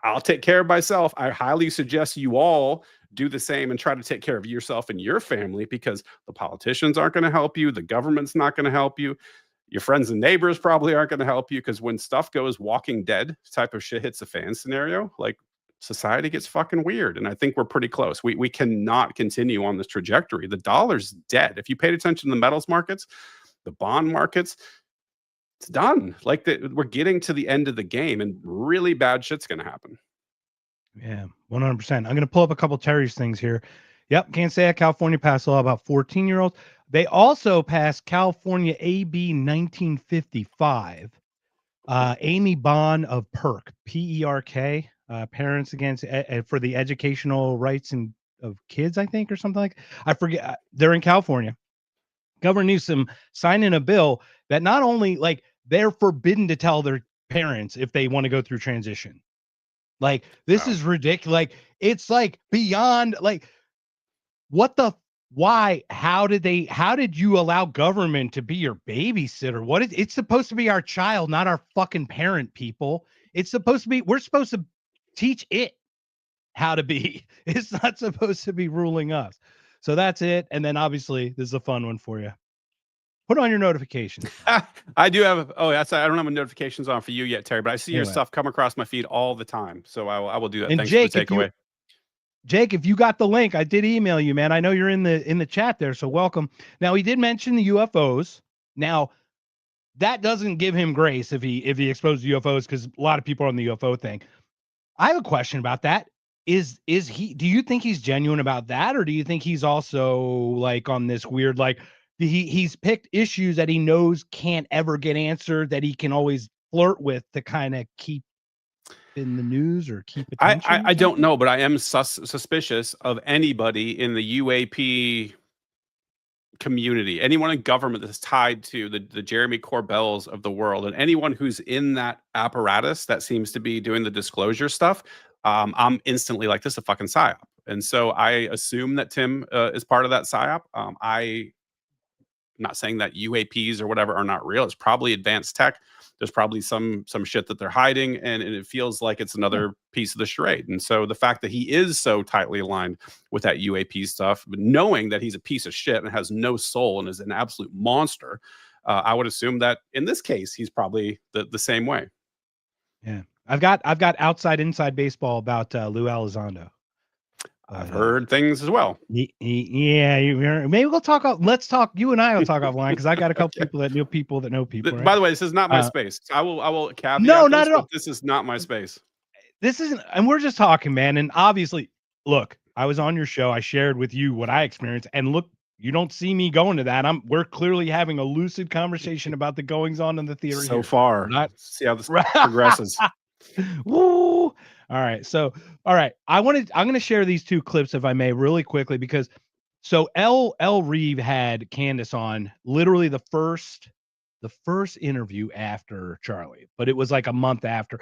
I'll take care of myself. I highly suggest you all do the same and try to take care of yourself and your family, because the politicians aren't going to help you. The government's not going to help you. Your friends and neighbors probably aren't going to help you, because when stuff goes Walking Dead type of shit hits the fan scenario, like, society gets fucking weird. And I think we're pretty close. We cannot continue on this trajectory. The dollar's dead. If you paid attention to the metals markets, the bond markets, it's done. Like, we're getting to the end of the game, and really bad shit's going to happen. Yeah, 100%. I'm going to pull up a couple Terry's things here. Yep, can't say that. California passed a law about 14-year-olds. They also passed California AB 1955. Amy Bond of PERK, P-E-R-K, Parents Against for the Educational Rights of Kids, I think, or something like that. I forget. They're in California. Governor Newsom signing a bill that not only, like, they're forbidden to tell their parents if they want to go through transition. Like, this is ridiculous. Like, it's like beyond, like, why, how did you allow government to be your babysitter? It's supposed to be our child, not our fucking parent, people. It's supposed to be, we're supposed to teach it how to be. It's not supposed to be ruling us. So that's it. And then obviously this is a fun one for you. Put on your notifications. I do have. Oh, I don't have my notifications on for you yet, Terry. But I see your Anyway. stuff come across my feed all the time, so I will do that. And Thanks Jake, for the takeaway. Jake, if you got the link, I did email you, man. I know you're in the chat there, so welcome. Now, he did mention the UFOs. Now, that doesn't give him grace if he exposed UFOs, because a lot of people are on the UFO thing. I have a question about that. Is he? Do you think he's genuine about that, or do you think he's also like on this weird, like he's picked issues that he knows can't ever get answered, that he can always flirt with to kind of keep in the news or keep attention? I don't know, but I am suspicious of anybody in the UAP community, anyone in government that's tied to the Jeremy Corbells of the world, and anyone who's in that apparatus that seems to be doing the disclosure stuff. I'm instantly like, this is a fucking psyop. And so I assume that Tim is part of that psyop. I'm not saying that UAPs or whatever are not real. It's probably advanced tech. There's probably some shit that they're hiding, and it feels like it's another piece of the charade. And so the fact that he is so tightly aligned with that UAP stuff, but knowing that he's a piece of shit and has no soul and is an absolute monster, I would assume that in this case he's probably the same way. Yeah, I've got inside baseball about Lou Elizondo. I've heard things as well. Yeah, maybe we'll talk. Let's talk. You and I will talk offline, because I got a couple people that know people that know people. Right? By the way, this is not my space. I will caveat. No, not at all. This is not my space. This isn't, and we're just talking, man. And obviously, look, I was on your show. I shared with you what I experienced, and look, you don't see me going to that. We're clearly having a lucid conversation about the goings on in the theater. So far, see how this progresses. Woo! All right. So, all right. I'm going to share these two clips, if I may, really quickly, because so L. Reeve had Candace on literally the first interview after Charlie, but it was like a month after.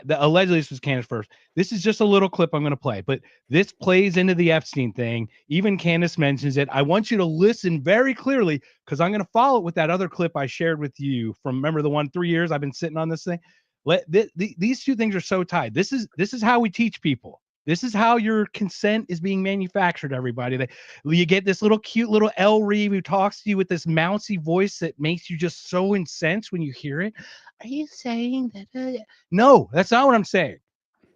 Allegedly this was Candace first. This is just a little clip I'm going to play, but this plays into the Epstein thing. Even Candace mentions it. I want you to listen very clearly, because I'm going to follow it with that other clip I shared with you from, remember the one 3 years I've been sitting on this thing. These two things are so tied. This is how we teach people. This is how your consent is being manufactured, everybody. You get this little cute little L. Reeve who talks to you with this mousy voice that makes you just so incensed when you hear it. Are you saying that? No, that's not what I'm saying.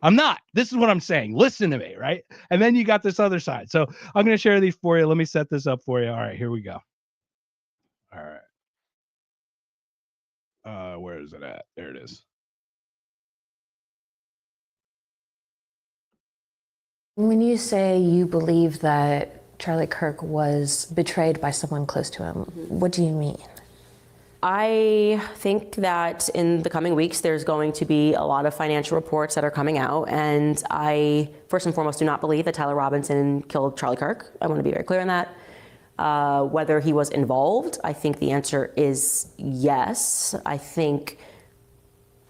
I'm not. This is what I'm saying. Listen to me, right? And then you got this other side. So I'm going to share these for you. Let me set this up for you. All right, here we go. All right. Where is it at? There it is. When you say you believe that Charlie Kirk was betrayed by someone close to him, what do you mean? I think that in the coming weeks, there's going to be a lot of financial reports that are coming out. And I, first and foremost, do not believe that Tyler Robinson killed Charlie Kirk. I want to be very clear on that. Whether he was involved, I think the answer is yes. I think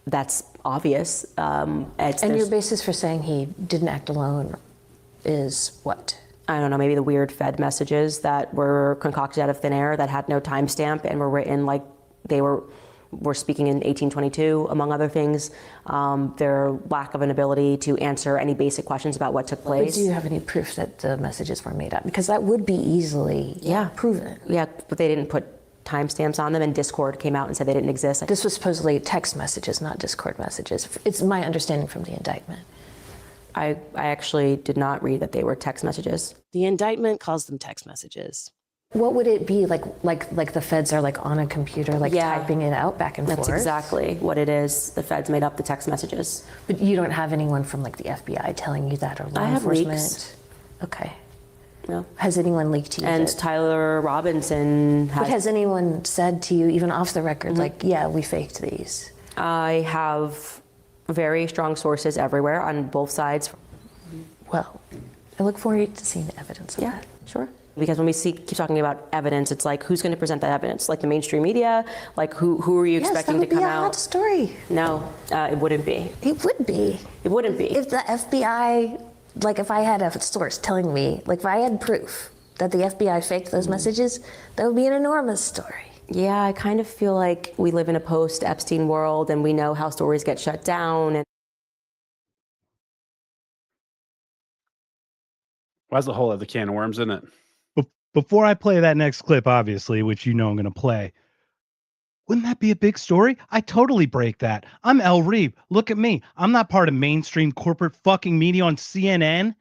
that's obvious. And your basis for saying he didn't act alone is what? I don't know, maybe the weird Fed messages that were concocted out of thin air that had no timestamp and were written like they were speaking in 1822, among other things. Their lack of an ability to answer any basic questions about what took place. But do you have any proof that the messages were made up? Because that would be easily proven. Yeah, but they didn't put timestamps on them, and Discord came out and said they didn't exist. This was supposedly text messages, not Discord messages. It's my understanding from the indictment. I actually did not read that they were text messages. The indictment calls them text messages. What would it be like the feds are like on a computer, like typing it out back and forth? That's exactly what it is. The feds made up the text messages. But you don't have anyone from like the FBI telling you that, or law enforcement? I have leaks. Okay. No. Has anyone leaked to you? And Tyler Robinson But has anyone said to you, even off the record, like, yeah, we faked these? I have very strong sources everywhere on both sides. Well, I look forward to seeing the evidence of that. Sure. Because when we keep talking about evidence, it's like, who's going to present that evidence? Like the mainstream media? Like who are you expecting to come out? Yes, that would be a hot story. No, it wouldn't be. It would be. It wouldn't be. If the FBI, like if I had a source telling me, like if I had proof that the FBI faked those messages, that would be an enormous story. Yeah, I kind of feel like we live in a post-Epstein world, and we know how stories get shut down. And Why's the whole other can of worms in it? before I play that next clip, obviously, which you know I'm going to play, wouldn't that be a big story? I totally break that. I'm El Reeb. Look at me. I'm not part of mainstream corporate fucking media on CNN.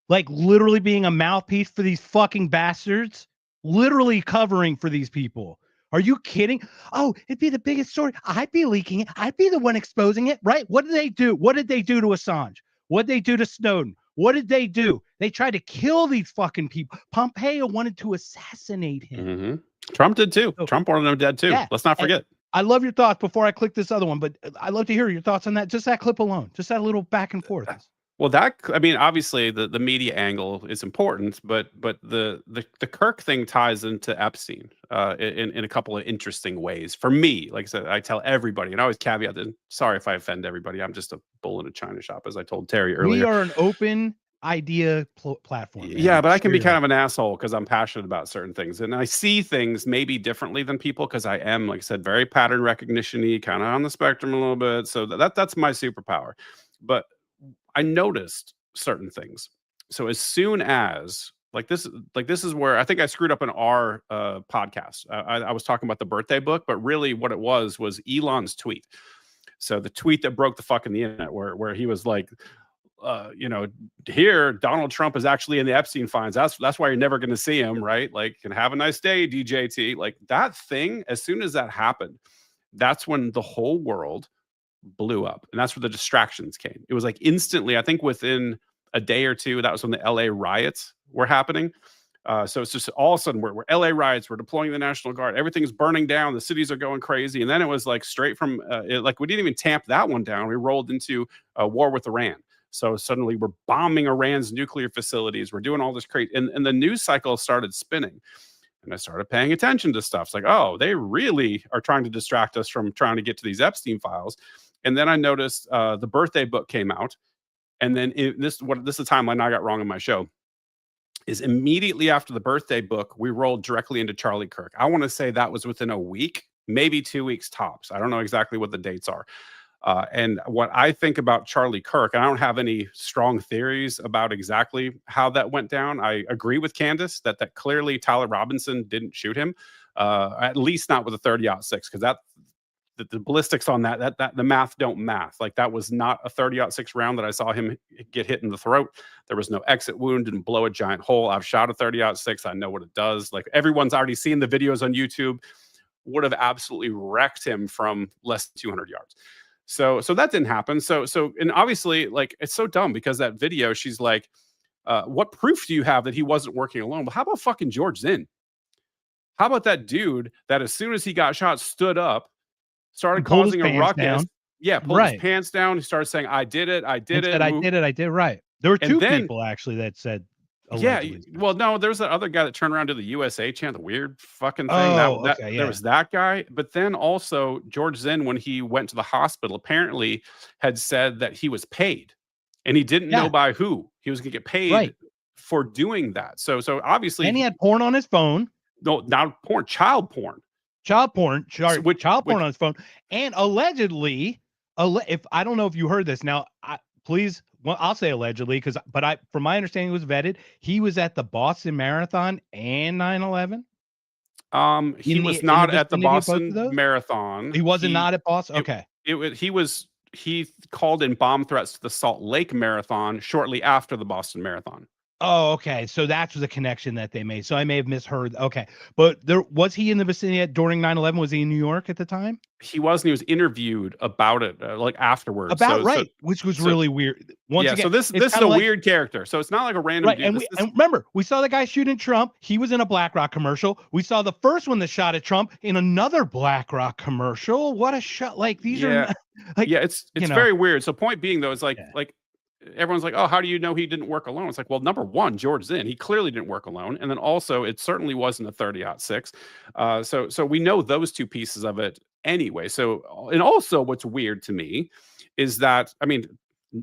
Like literally being a mouthpiece for these fucking bastards. Literally covering for these people. Are you kidding? Oh, it'd be the biggest story. I'd be leaking it. I'd be the one exposing it, right? What did they do? What did they do to Assange? What did they do to Snowden? What did they do? They tried to kill these fucking people. Pompeo wanted to assassinate him. Mm-hmm. Trump did too. Trump wanted him dead too. Yeah. Let's not forget. And I love your thoughts before I click this other one, but I'd love to hear your thoughts on that. Just that clip alone. Just that little back and forth. Well, I mean, obviously the media angle is important, but the Kirk thing ties into Epstein in a couple of interesting ways. For me, like I said, I tell everybody, and I always caveat that, sorry if I offend everybody, I'm just a bull in a china shop, as I told Terry earlier. We are an open idea platform. Man. Yeah, but I can be kind of an asshole because I'm passionate about certain things, and I see things maybe differently than people because I am, like I said, very pattern recognition-y, kind of on the spectrum a little bit. So that's my superpower. But I noticed certain things. So as soon as this is where I think I screwed up in our podcast. I was talking about the birthday book, but really what it was Elon's tweet. So the tweet that broke the fucking the internet, where he was like, here Donald Trump is actually in the Epstein files. That's why you're never going to see him, right? Like, and have a nice day, DJT. Like that thing. As soon as that happened, that's when the whole world blew up, and that's where the distractions came. It was like instantly, I think within a day or two, that was when the LA riots were happening. So it's just all of a sudden we're LA riots, we're deploying the National Guard, everything's burning down, the cities are going crazy. And then it was like straight from like we didn't even tamp that one down. We rolled into a war with Iran. So suddenly we're bombing Iran's nuclear facilities. We're doing all this crazy, and the news cycle started spinning. And I started paying attention to stuff. It's like, oh, they really are trying to distract us from trying to get to these Epstein files. And then I noticed the birthday book came out. And then this is the timeline I got wrong in my show, is immediately after the birthday book, we rolled directly into Charlie Kirk. I want to say that was within a week, maybe 2 weeks tops. I don't know exactly what the dates are. And what I think about Charlie Kirk, and I don't have any strong theories about exactly how that went down. I agree with Candace that clearly Tyler Robinson didn't shoot him, at least not with a 30-06, because the ballistics on that the math don't math. Like that was not a 30-06 round that I saw him get hit in the throat. There was no exit wound, didn't blow a giant hole. I've shot a 30-06. I know what it does. Like everyone's already seen the videos on YouTube. Would have absolutely wrecked him from less than 200 yards. So that didn't happen. So and obviously, like, it's so dumb because that video, she's like, what proof do you have that he wasn't working alone? Well, how about fucking George Zinn? How about that dude that as soon as he got shot, stood up, started causing a ruckus? Down. Yeah, pulled his pants down. He started saying, I did it. I did it. Right. There were two people actually that said, allegedly. Yeah, well, no, there's that other guy that turned around to the USA chant, the weird fucking thing. There was that guy. But then also George Zinn, when he went to the hospital, apparently had said that he was paid, and he didn't know by who he was going to get paid for doing that. So obviously, and he had porn on his phone. No, not porn, child porn. Child porn on his phone, and allegedly, if I don't know if you heard this now, please. Well, I'll say allegedly but from my understanding, it was vetted. He was at the Boston Marathon and 9/11. He was not at the Boston Marathon. He wasn't not at Boston. Okay. He called in bomb threats to the Salt Lake Marathon shortly after the Boston Marathon. Oh, okay. So that's the connection that they made. So I may have misheard. Okay. But was he in the vicinity during 9/11? Was he in New York at the time? He wasn't. He was interviewed about it, like afterwards. Which was really weird. Once again, so this is a weird character. So it's not like a random dude. And remember, we saw the guy shooting Trump. He was in a BlackRock commercial. We saw the first one that shot at Trump in another BlackRock commercial. What a shot! Like these are like, it's very weird. So point being though, it's like everyone's like, oh, how do you know he didn't work alone? It's like, well, number one, George Zinn, he clearly didn't work alone. And then also it certainly wasn't a 30-06. So we know those two pieces of it anyway. So, and also what's weird to me is that, I mean,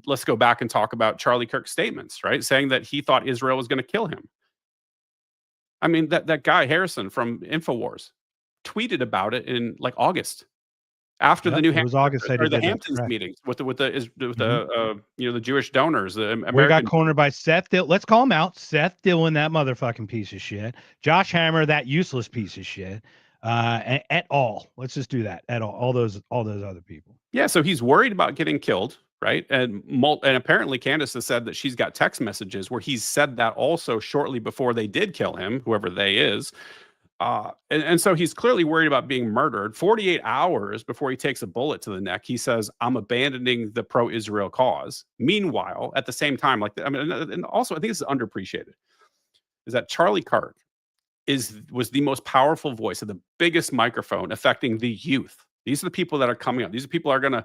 let's go back and talk about Charlie Kirk's statements, right? Saying that he thought Israel was going to kill him. I mean, that guy Harrison from InfoWars tweeted about it in like August. after the Yep, New it was Hampshire August that he or the did that, Hamptons correct. meetings with Mhm. the the Jewish donors, the We got American. cornered by Seth Dillon. Let's call him out. Seth Dillon, that motherfucking piece of shit. Josh Hammer, that useless piece of shit. Et al. Let's just do that. Et al. All those other people. Yeah, so he's worried about getting killed, right? And apparently Candace has said that she's got text messages where he's said that also shortly before they did kill him, whoever they is. And so he's clearly worried about being murdered. 48 hours before he takes a bullet to the neck, he says, "I'm abandoning the pro-Israel cause." Meanwhile, at the same time, and also I think this is underappreciated, is that Charlie Kirk was the most powerful voice of the biggest microphone affecting the youth. These are the people that are coming up. These are people that are going to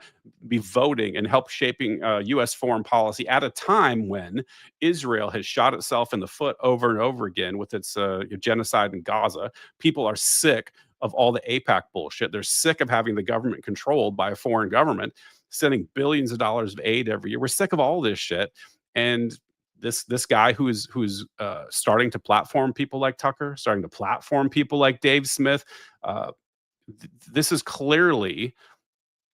be voting and help shaping U.S. foreign policy at a time when Israel has shot itself in the foot over and over again with its genocide in Gaza. People are sick of all the AIPAC bullshit. They're sick of having the government controlled by a foreign government, sending billions of dollars of aid every year. We're sick of all this shit. And this guy who's starting to platform people like Tucker, starting to platform people like Dave Smith, this is clearly,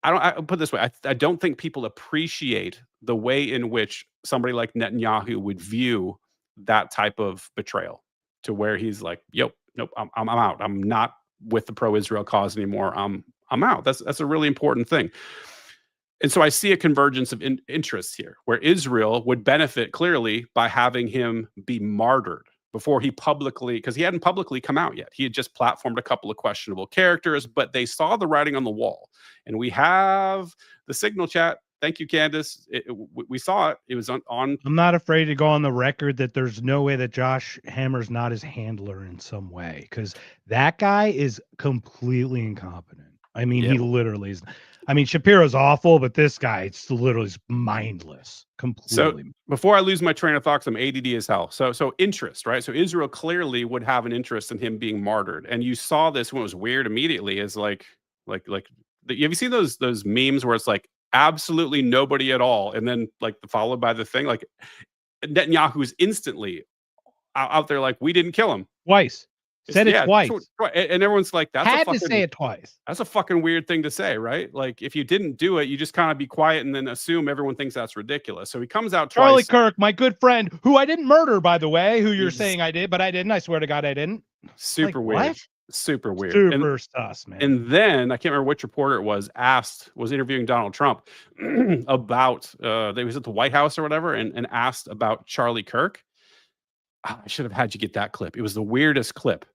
I put it this way, I don't think people appreciate the way in which somebody like Netanyahu would view that type of betrayal, to where he's like, "Yo, nope, I'm out. I'm not with the pro-Israel cause anymore. I'm out." That's a really important thing. And so I see a convergence of interests here, where Israel would benefit clearly by having him be martyred before he publicly, because he hadn't publicly come out yet. He had just platformed a couple of questionable characters, but they saw the writing on the wall. And we have the signal chat. Thank you, Candace. We saw it. It was on. I'm not afraid to go on the record that there's no way that Josh Hammer's not his handler in some way, because that guy is completely incompetent. I mean, he literally is. I mean, Shapiro's awful, but this guy, it's literally mindless. Completely. So before I lose my train of thoughts, I'm ADD as hell. So interest, right? So Israel clearly would have an interest in him being martyred. And you saw this when it was weird immediately, is like, have you seen those memes where it's like absolutely nobody at all, and then like followed by the thing, like Netanyahu is instantly out there like, "We didn't kill him." Twice. Said it twice. And everyone's like, "That's Had a fucking, to say it twice. That's a fucking weird thing to say, right? Like, if you didn't do it, you just kind of be quiet and then assume everyone thinks that's ridiculous." So he comes out twice. Charlie Kirk, my good friend, who I didn't murder, by the way, who you're saying I did, but I didn't. I swear to God, I didn't. Super like, weird. What? Super weird. Super sus, man. And then I can't remember which reporter it was interviewing Donald Trump about they was at the White House or whatever, and asked about Charlie Kirk. I should have had you get that clip. It was the weirdest clip,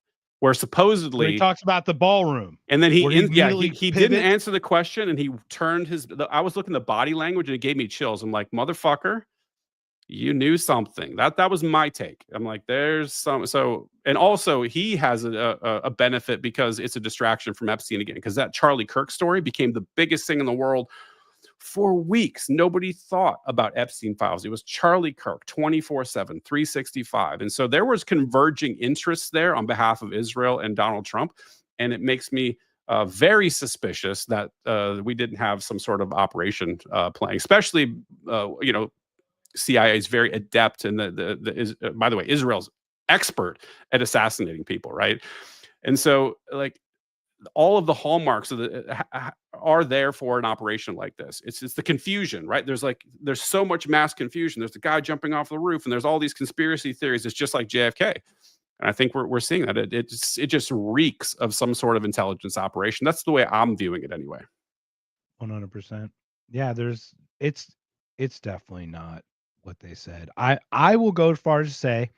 where supposedly when he talks about the ballroom, and then he he didn't answer the question, and he turned I was looking at the body language, and it gave me chills. I'm like, "Motherfucker, you knew something." That was my take. I'm like, there's some. So, and also he has a benefit because it's a distraction from Epstein again, because that Charlie Kirk story became the biggest thing in the world. For weeks, nobody thought about Epstein files. It was Charlie Kirk 24/7, 365. And so there was converging interests there on behalf of Israel and Donald Trump. And it makes me very suspicious that we didn't have some sort of operation playing, especially, CIA is very adept. And by the way, Israel's expert at assassinating people, right? And so, like, all of the hallmarks of are there for an operation like this. It's the confusion, right? There's so much mass confusion. There's the guy jumping off the roof, and there's all these conspiracy theories. It's just like JFK, and I think we're seeing that. It just reeks of some sort of intelligence operation. That's the way I'm viewing it, anyway. 100%. Yeah, it's definitely not what they said. I will go as far as to say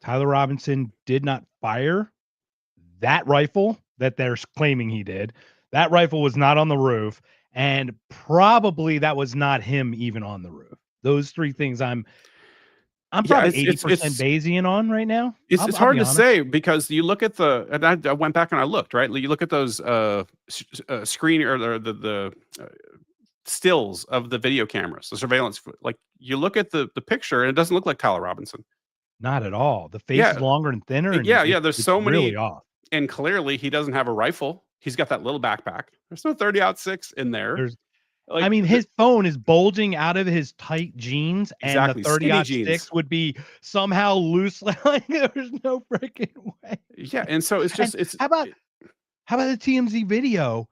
Tyler Robinson did not fire that rifle that they're claiming he did. That rifle was not on the roof, and probably that was not him even on the roof. Those three things I'm probably 80% Bayesian on right now. It's hard to say, because you look at and I went back and I looked, right? You look at those screen or the stills of the video cameras, the surveillance, like you look at the picture and it doesn't look like Tyler Robinson. Not at all. The face is longer and thinner. And there's so many really off. And clearly he doesn't have a rifle. He's got that little backpack. There's no 30-06 in there. I mean, his phone is bulging out of his tight jeans, and the 30-06 would be somehow loose. Like, there's no freaking way. Yeah, and so it's just how about the TMZ video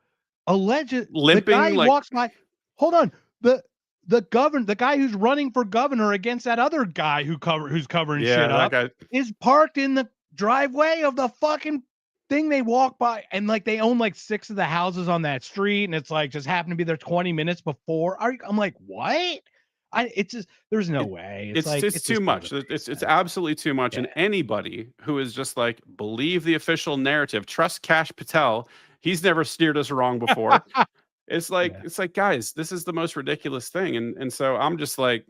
the limping, guy who like walks by. Hold on, the guy who's running for governor against that other guy who's covering shit that up guy. is parked in the driveway of the fucking thing they walk by, and like they own like 6 of the houses on that street, and it's like just happened to be there 20 minutes before. I'm like, what? It's just there's no way. It's like too just much. It's absolutely too much. Yeah. And anybody who is just like believe the official narrative, trust Kash Patel. He's never steered us wrong before. It's like guys, this is the most ridiculous thing. And so I'm just like,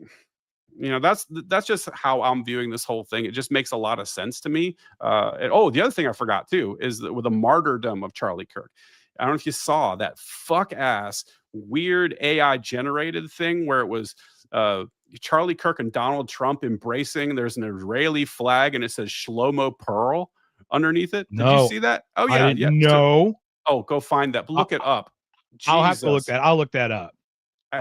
that's just how I'm viewing this whole thing. It just makes a lot of sense to me. The other thing I forgot too is that with the martyrdom of Charlie Kirk. I don't know if you saw that fuck ass weird AI generated thing where it was Charlie Kirk and Donald Trump embracing. There's an Israeli flag and it says Shlomo Pearl underneath it. Did you see that? Oh yeah, yeah. No. Go find that. Look it up. I'll have to look that. I'll look that up.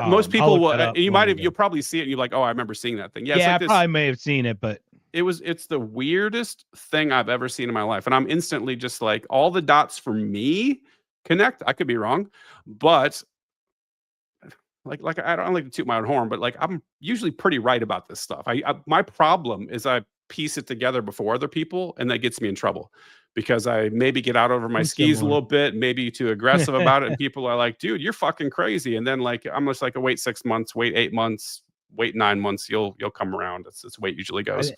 Most people will. You'll probably see it. And you're like, oh, I remember seeing that thing. Yeah, I probably may have seen it, but it's the weirdest thing I've ever seen in my life, and I'm instantly just like, all the dots for me connect. I could be wrong, but like I don't like to toot my own horn, but like I'm usually pretty right about this stuff. My problem is I piece it together before other people, and that gets me in trouble because I maybe get out over my skis a little bit, maybe too aggressive about it, and people are like, "Dude, you're fucking crazy." And then like I'm just like, "Wait 6 months, wait 8 months, wait 9 months, you'll come around." It's the way it usually goes.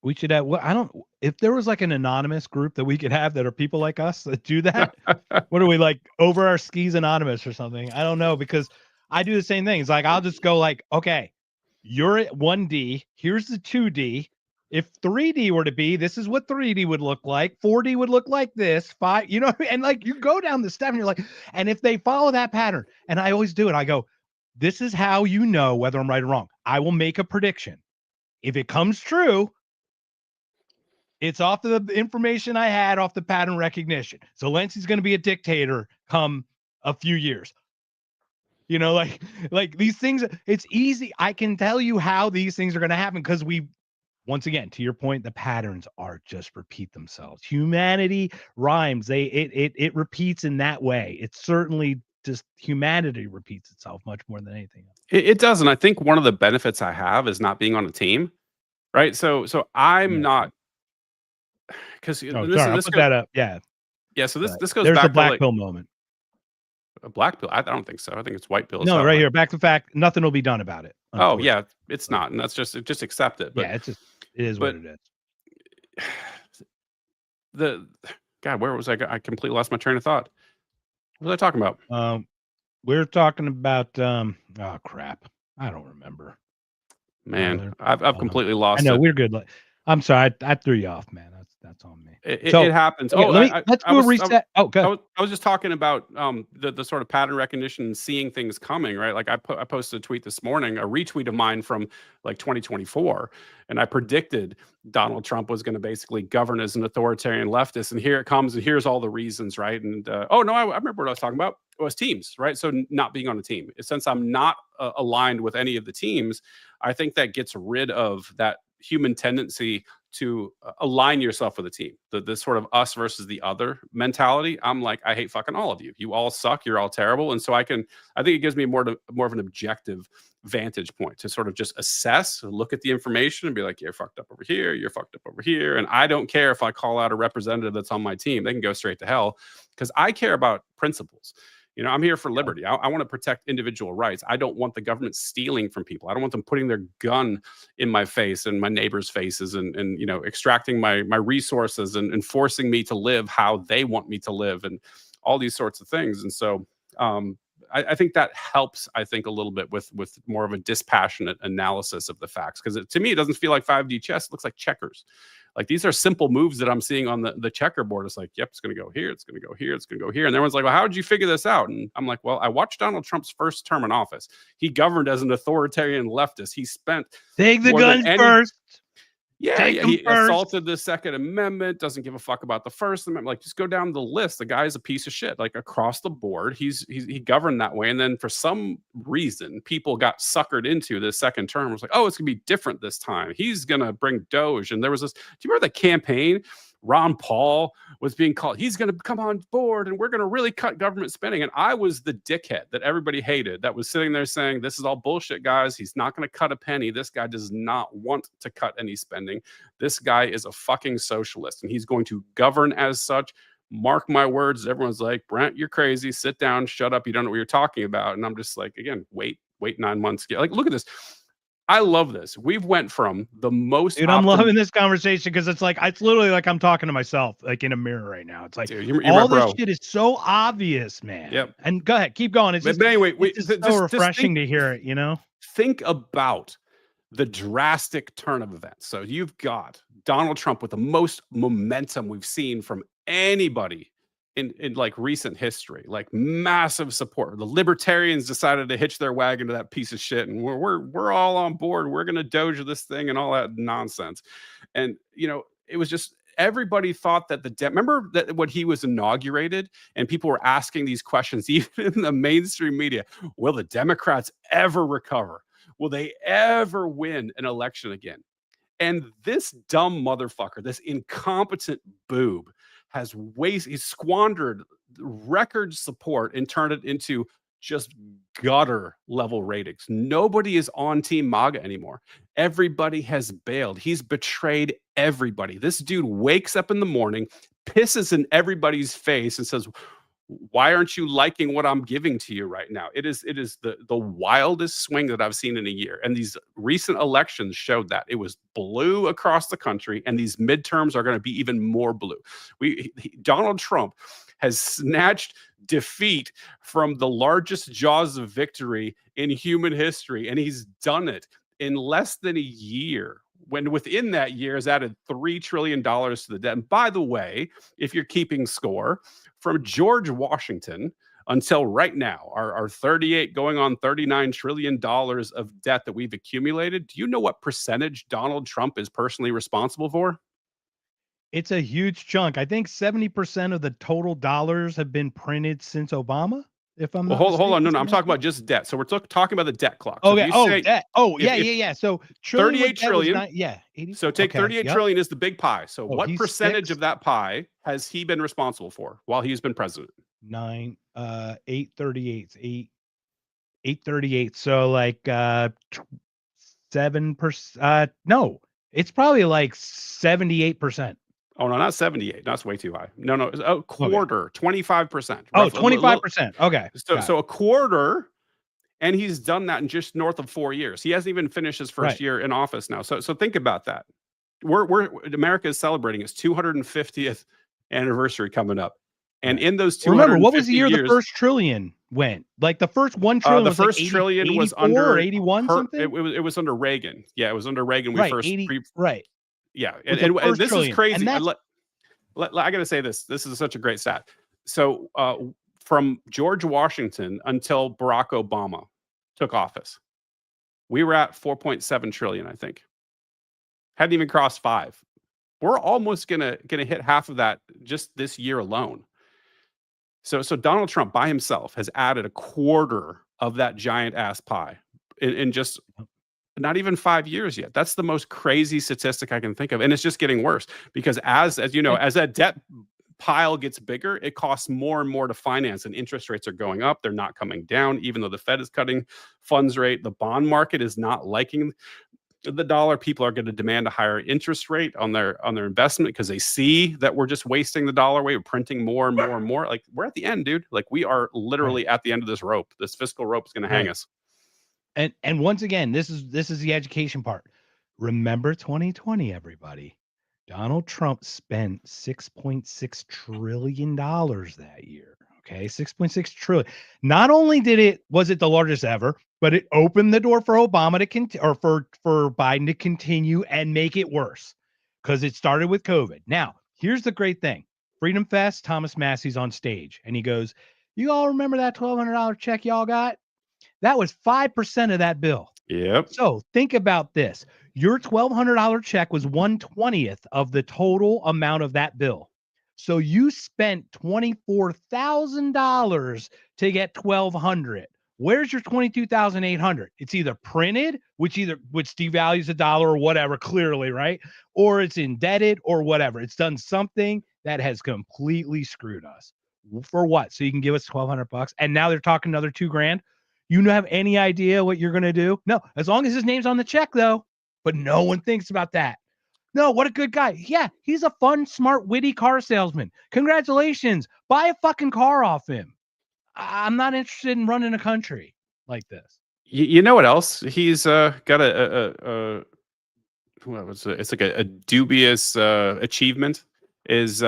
We should have. Well, I don't. If there was like an anonymous group that we could have that are people like us that do that, what are we like over our skis anonymous or something? I don't know, because I do the same thing. It's like I'll just go like, okay, you're at 1D. Here's the 2D. If 3D were to be, this is what 3D would look like. 4D would look like this. 5, and like you go down the step and you're like, and if they follow that pattern, and I always do it, I go, this is how you know whether I'm right or wrong. I will make a prediction. If it comes true, it's off the information I had off the pattern recognition. Zelensky's going to be a dictator come a few years. Like these things, it's easy. I can tell you how these things are going to happen because once again, to your point, the patterns are just repeat themselves. Humanity rhymes. It repeats in that way. It's certainly just humanity repeats itself much more than anything else. It does. And I think one of the benefits I have is not being on a team. Right. So I'm not, because I'll put that up. Yeah. Yeah. So this goes There's back a black to pill moment. A black pill? I don't think so. I think it's white pill. No, right here. Back to fact. Nothing will be done about it. Oh yeah, it's not, and that's just accept it. But yeah, it is what it is. Where was I? I completely lost my train of thought. What was I talking about? We're talking about oh crap. I don't remember. Man, I've completely lost. I know it. We're good. I'm sorry. I threw you off, man. That's on me. It happens. Okay, let's do a reset. Go. I was just talking about the sort of pattern recognition and seeing things coming, right? Like I posted a tweet this morning, a retweet of mine from like 2024, and I predicted Donald Trump was going to basically govern as an authoritarian leftist, and here it comes, and here's all the reasons, right? And I remember what I was talking about. It was teams, right? So not being on a team. Since I'm not aligned with any of the teams, I think that gets rid of that human tendency to align yourself with a team, the sort of us versus the other mentality. I'm like, I hate fucking all of you. You all suck. You're all terrible. And so I think it gives me more of an objective vantage point to sort of just assess, look at the information and be like, you're fucked up over here. You're fucked up over here. And I don't care if I call out a representative that's on my team. They can go straight to hell because I care about principles. I'm here for liberty. I want to protect individual rights. I don't want the government stealing from people. I don't want them putting their gun in my face and my neighbors' faces and extracting my resources and forcing me to live how they want me to live and all these sorts of things. And so I think that helps, I think, a little bit with more of a dispassionate analysis of the facts. Because to me, it doesn't feel like 5D chess. It looks like checkers. Like these are simple moves that I'm seeing on the checkerboard. It's like, yep, it's going to go here. It's going to go here. It's going to go here. And everyone's like, well, how did you figure this out? And I'm like, well, I watched Donald Trump's first term in office. He governed as an authoritarian leftist. He spent take the guns first. Yeah, he assaulted the Second Amendment, doesn't give a fuck about the First Amendment. Like, just go down the list. The guy is a piece of shit. Like, across the board, he governed that way. And then for some reason, people got suckered into this second term. It was like, oh, it's going to be different this time. He's going to bring Doge. And there was this, do you remember the campaign Ron Paul was being called. He's going to come on board and we're going to really cut government spending. And I was the dickhead that everybody hated that was sitting there saying, this is all bullshit, guys. He's not going to cut a penny. This guy does not want to cut any spending. This guy is a fucking socialist and he's going to govern as such. Mark my words. Everyone's like, Brent, you're crazy. Sit down, shut up. You don't know what you're talking about. And I'm just like, again, wait 9 months. Like, look at this. I love this. We've went from the most. Dude, I'm loving this conversation because it's literally like I'm talking to myself, like in a mirror right now. It's like, dude, you're all this shit is so obvious, man. Yep. And go ahead, keep going. It's just, but anyway, it's so refreshing to hear it, you know? Think about the drastic turn of events. So you've got Donald Trump with the most momentum we've seen from anybody in like recent history, like massive support. The libertarians decided to hitch their wagon to that piece of shit, and we're all on board. We're gonna doge this thing and all that nonsense. And you know, it was just everybody thought that remember that when he was inaugurated and people were asking these questions, even in the mainstream media, will the Democrats ever recover? Will they ever win an election again? And this dumb motherfucker, this incompetent boob, he's squandered record support and turned it into just gutter level ratings. Nobody is on Team MAGA anymore. Everybody has bailed. He's betrayed everybody. This dude wakes up in the morning, pisses in everybody's face and says, why aren't you liking what I'm giving to you right now? It is the wildest swing that I've seen in a year. And these recent elections showed that. It was blue across the country, and these midterms are going to be even more blue. Donald Trump has snatched defeat from the largest jaws of victory in human history, and he's done it in less than a year. When within that year has added $3 trillion to the debt. And by the way, if you're keeping score, from George Washington until right now, our 38 going on $39 trillion of debt that we've accumulated, do you know what percentage Donald Trump is personally responsible for? It's a huge chunk. I think 70% of the total dollars have been printed since Obama. If I'm hold on. No, I'm talking about just debt. So we're talking about the debt clock. So okay. Debt. Oh, yeah. So 38 trillion. 80, so take 38 trillion is the big pie. So what percentage of that pie has he been responsible for while he's been president? 838. So like 7%. No, it's probably like 78%. Oh, no, not 78. That's way too high. No, it's a quarter, 25%. Oh, 25%. Okay. So a quarter, and he's done that in just north of 4 years. He hasn't even finished his first year in office now. So think about that. America is celebrating its 250th anniversary coming up. And in those 250 remember, what was the year the first trillion went? Like the first $1 trillion the first trillion was under 81 something? It was under Reagan. Yeah, it was under Reagan. Right. Yeah, and this is crazy. I got to say this. This is such a great stat. So from George Washington until Barack Obama took office, we were at 4.7 trillion, I think. Hadn't even crossed 5. We're almost gonna hit half of that just this year alone. So Donald Trump by himself has added a quarter of that giant ass pie in just not even 5 years yet. That's the most crazy statistic I can think of. And it's just getting worse because as you know, as that debt pile gets bigger, it costs more and more to finance, and interest rates are going up. They're not coming down, even though the Fed is cutting funds rate. The bond market is not liking the dollar. People are going to demand a higher interest rate on their investment because they see that we're just wasting the dollar away. We're printing more and more and more. Like, we're at the end, dude. Like, we are literally at the end of this rope. This fiscal rope is going to hang us. And once again, this is the education part. Remember 2020, everybody. Donald Trump spent $6.6 trillion that year. Okay, 6.6 trillion. Not only was it the largest ever, but it opened the door for Obama to for Biden to continue and make it worse because it started with COVID. Now, here's the great thing. Freedom Fest, Thomas Massey's on stage and he goes, "You all remember that $1,200 check y'all got? That was 5% of that bill." Yep. So think about this. Your $1,200 check was 1/20th of the total amount of that bill. So you spent $24,000 to get $1,200. Where's your 22,800? It's either printed, which devalues the dollar or whatever, clearly, right? Or it's indebted or whatever. It's done something that has completely screwed us. For what? So you can give us $1,200, and now they're talking another $2,000. You don't have any idea what you're gonna do? No, as long as his name's on the check, though. But no one thinks about that. No, what a good guy. Yeah, he's a fun, smart, witty car salesman. Congratulations. Buy a fucking car off him. I'm not interested in running a country like this. You know what else? He's got a it's like a dubious achievement. Is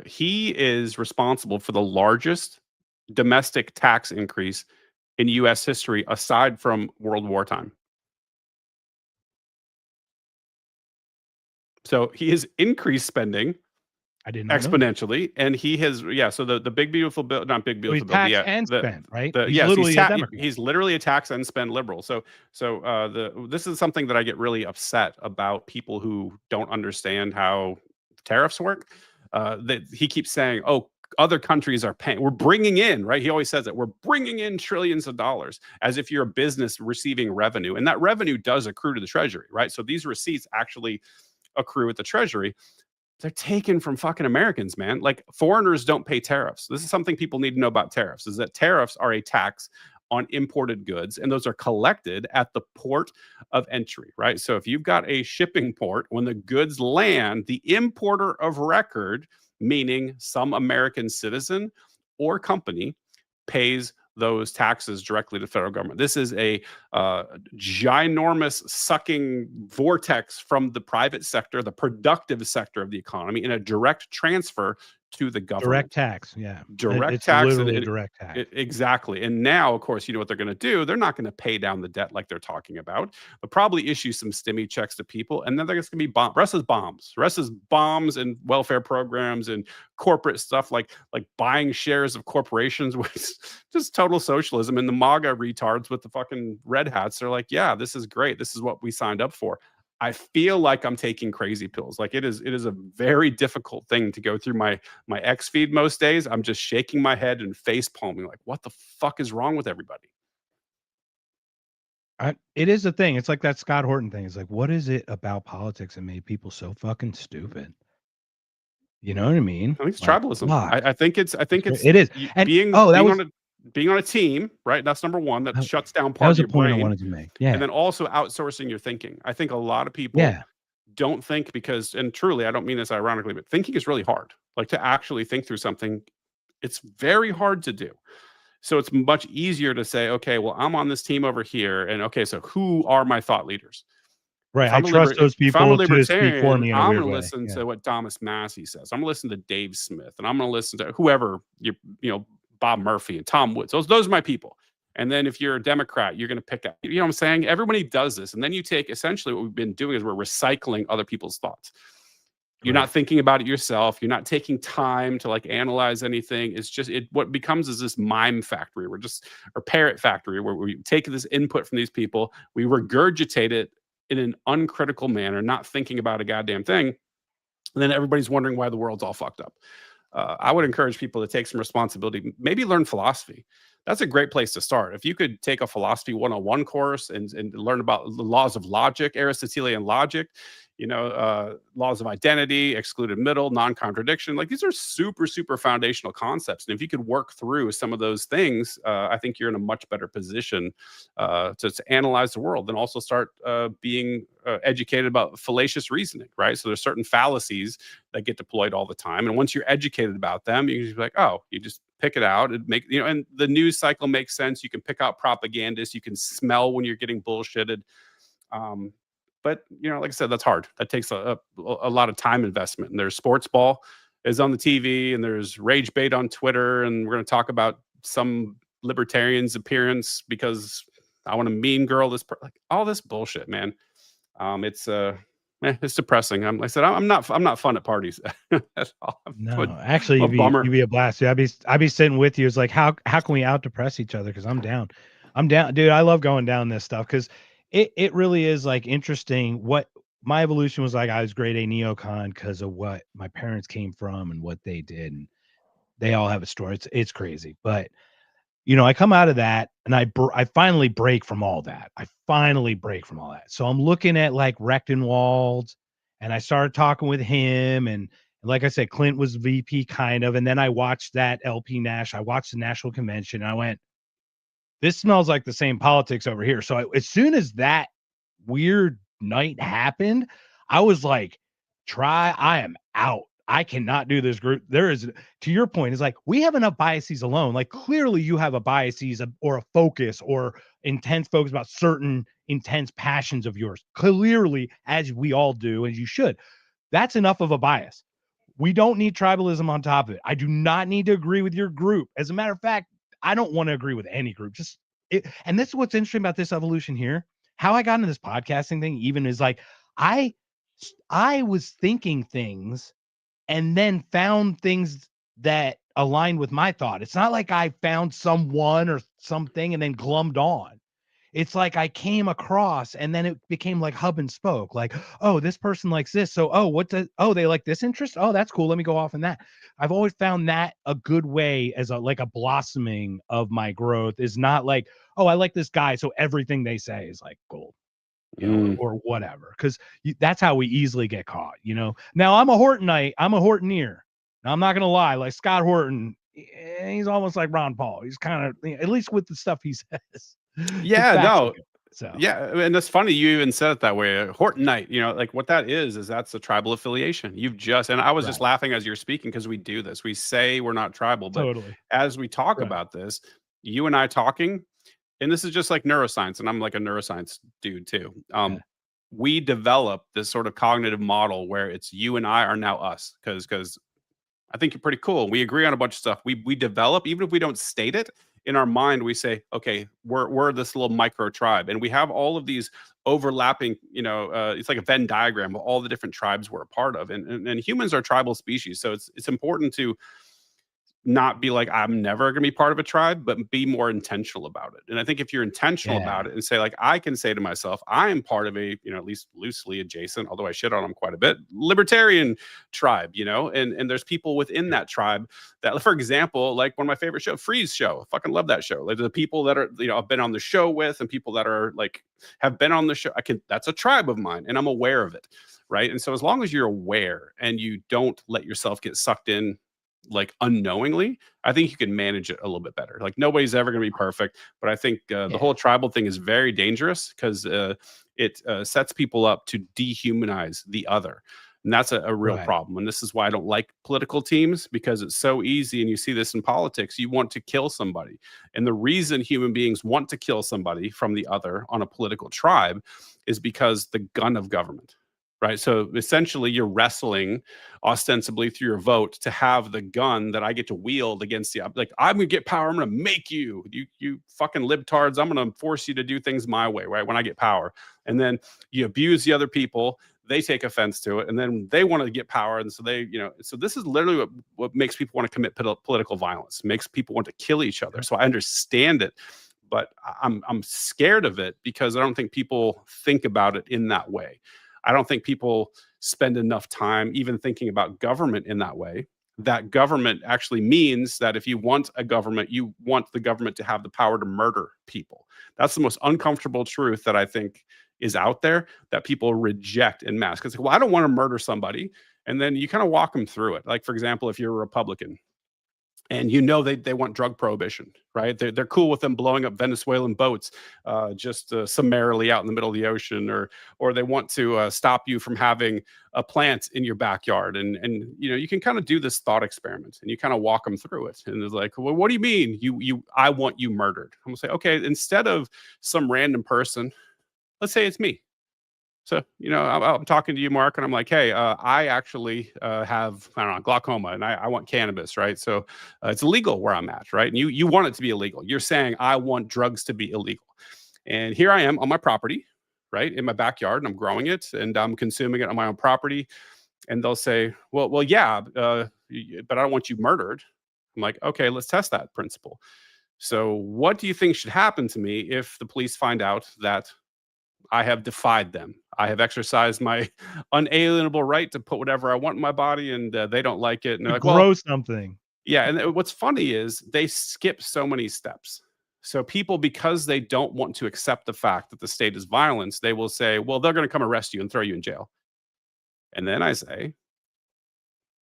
he is responsible for the largest domestic tax increase in U.S. history aside from World War time. So he has increased spending I didn't know. exponentially, and he has so the big beautiful bill, not big beautiful bill, tax and spend, right? He's yes, literally a Democrat. he's literally a tax and spend liberal. So this is something that I get really upset about, people who don't understand how tariffs work. That he keeps saying, oh, other countries are paying. We're bringing in, right? He always says that we're bringing in trillions of dollars, as if you're a business receiving revenue, and that revenue does accrue to the Treasury, right? So these receipts actually accrue at the Treasury. They're taken from fucking Americans, man. Like, foreigners don't pay tariffs. This is something people need to know about tariffs, is that tariffs are a tax on imported goods, and those are collected at the port of entry, right? So if you've got a shipping port, when the goods land, the importer of record, meaning some American citizen or company, pays those taxes directly to the federal government. This is a ginormous sucking vortex from the private sector, the productive sector of the economy, in a direct transfer to the government. Direct tax, yeah. Direct tax. Literally direct tax. Exactly. And now, of course, you know what they're going to do? They're not going to pay down the debt like they're talking about. They'll probably issue some stimmy checks to people, and then there's going to be rest is bombs and welfare programs and corporate stuff like buying shares of corporations, which is just total socialism. And the MAGA retards with the fucking red hats, they're like, yeah, this is great. This is what we signed up for. I feel like I'm taking crazy pills. Like, it is a very difficult thing to go through my X feed most days. I'm just shaking my head and face palming, like, what the fuck is wrong with everybody? It is a thing. It's like that Scott Horton thing. It's like, what is it about politics that made people so fucking stupid? You know what I mean? I think it's tribalism. I think it's it is. And being on a team, right? That's number one. That shuts down part of your brain. That was a point I wanted to make. Yeah. And then also outsourcing your thinking. I think a lot of people don't think, because, and truly, I don't mean this ironically, but thinking is really hard. Like, to actually think through something, it's very hard to do. So it's much easier to say, okay, well, I'm on this team over here, and okay, so who are my thought leaders? Right. I trust those people to speak for me in a weird way. I'm going to listen to what Thomas Massey says. I'm going to listen to Dave Smith, and I'm going to listen to whoever, Bob Murphy and Tom Woods. Those are my people. And then if you're a Democrat, you're going to pick up, you know what I'm saying? Everybody does this. And then you take, essentially what we've been doing is we're recycling other people's thoughts. You're not thinking about it yourself. You're not taking time to analyze anything. It's just, what becomes is this mime factory. Or parrot factory, where we take this input from these people, we regurgitate it in an uncritical manner, not thinking about a goddamn thing. And then everybody's wondering why the world's all fucked up. I would encourage people to take some responsibility, maybe learn philosophy. That's a great place to start. If you could take a philosophy 101 course and learn about the laws of logic, Aristotelian logic, laws of identity, excluded middle, non-contradiction, these are super, super foundational concepts. And if you could work through some of those things, I think you're in a much better position to analyze the world, and also start being educated about fallacious reasoning, right? So there's certain fallacies that get deployed all the time. And once you're educated about them, you can just be like, oh, you just pick it out and make, and the news cycle makes sense. You can pick out propagandists. You can smell when you're getting bullshitted. But, like I said, that's hard. That takes a lot of time investment. And there's sports ball is on the TV, and there's rage bait on Twitter. And we're going to talk about some libertarian's appearance because I want to mean girl this, all this bullshit, man. It's depressing. Like I said, I'm not fun at parties at all. No, actually, you'd be a blast. I'd be sitting with you. It's like, how can we out depress each other? Because I'm down, dude. I love going down this stuff because it really is interesting. What my evolution was like. I was grade A neocon because of what my parents came from and what they did, and they all have a story. It's crazy, but I come out of that and I finally break from all that. So I'm looking at like Rechtenwald, and I started talking with him, and like I said, Clint was VP kind of, and then I watched that LP Nash. I watched the National Convention, and I went, this smells like the same politics over here. So as soon as that weird night happened, I was like, I am out. I cannot do this group. There is, to your point, it's like we have enough biases alone. Like clearly you have a biases or a focus or intense focus about certain intense passions of yours. Clearly, as we all do, as you should. That's enough of a bias. We don't need tribalism on top of it. I do not need to agree with your group. As a matter of fact, I don't want to agree with any group. And this is what's interesting about this evolution here. How I got into this podcasting thing even is like I was thinking things and then found things that aligned with my thought. It's not like I found someone or something and then glummed on. It's like I came across and then it became like hub and spoke. Like, oh, this person likes this. So, they like this interest. Oh, that's cool. Let me go off in that. I've always found that a good way as a blossoming of my growth is not like, oh, I like this guy, so everything they say is like gold, or whatever. Because that's how we easily get caught, Now I'm a Hortonite. I'm a Hortoneer. Now I'm not gonna lie. Like Scott Horton, he's almost like Ron Paul. He's kind of, at least with the stuff he says. Yeah, no. So Yeah, and that's funny you even said it that way. Hortonite, like what that is that's a tribal affiliation. And I was just laughing as you're speaking because we do this. We say we're not tribal, but totally. As we talk about this, you and I talking, and this is just like neuroscience, and I'm like a neuroscience dude too. We develop this sort of cognitive model where it's you and I are now us because I think you're pretty cool. We agree on a bunch of stuff. We develop, even if we don't state it, in our mind, we say, okay, we're this little micro tribe. And we have all of these overlapping, it's like a Venn diagram of all the different tribes we're a part of. And humans are tribal species. So it's important to not be like, I'm never going to be part of a tribe, but be more intentional about it. And I think if you're intentional about it and say, like, I can say to myself, I am part of a, at least loosely adjacent, although I shit on them quite a bit, libertarian tribe, and there's people within that tribe that, for example, like one of my favorite show, Freeze show. I fucking love that show. Like the people that are, I've been on the show with and people that are like, have been on the show. That's a tribe of mine and I'm aware of it. Right. And so as long as you're aware and you don't let yourself get sucked in, like unknowingly, I think you can manage it a little bit better. Like nobody's ever going to be perfect, but I think the whole tribal thing is very dangerous because it sets people up to dehumanize the other. And that's a real problem. And this is why I don't like political teams, because it's so easy. And you see this in politics. You want to kill somebody. And the reason human beings want to kill somebody from the other on a political tribe is because the gun of government. Right. So essentially, you're wrestling ostensibly through your vote to have the gun that I get to wield against the, like, I'm going to get power. I'm going to make you fucking libtards. I'm going to force you to do things my way. Right. When I get power, and then you abuse the other people. They take offense to it, and then they want to get power. And so so this is literally what makes people want to commit political violence, makes people want to kill each other. So I understand it, but I'm scared of it because I don't think people think about it in that way. I don't think people spend enough time even thinking about government in that way. That government actually means that if you want a government, you want the government to have the power to murder people. That's the most uncomfortable truth that I think is out there that people reject en masse. Because, well, I don't want to murder somebody. And then you kind of walk them through it. Like, for example, if you're a Republican, and they want drug prohibition, right? They're cool with them blowing up Venezuelan boats just summarily out in the middle of the ocean, or they want to stop you from having a plant in your backyard. And you can kind of do this thought experiment and you kind of walk them through it. And it's like, well, what do you mean? I want you murdered. I'm gonna say, okay, instead of some random person, let's say it's me. So, I'm talking to you, Mark, and I'm like, hey, I actually have, I don't know, glaucoma, and I want cannabis, right? So it's illegal where I'm at, right? And you want it to be illegal. You're saying I want drugs to be illegal. And here I am on my property, right, in my backyard, and I'm growing it, and I'm consuming it on my own property. And they'll say, well, yeah, but I don't want you murdered. I'm like, okay, let's test that principle. So what do you think should happen to me if the police find out that I have defied them? I have exercised my unalienable right to put whatever I want in my body, and they don't like it. And they're like, grow something. Yeah, and what's funny is they skip so many steps. So people, because they don't want to accept the fact that the state is violence, they will say, well, they're going to come arrest you and throw you in jail. And then I say,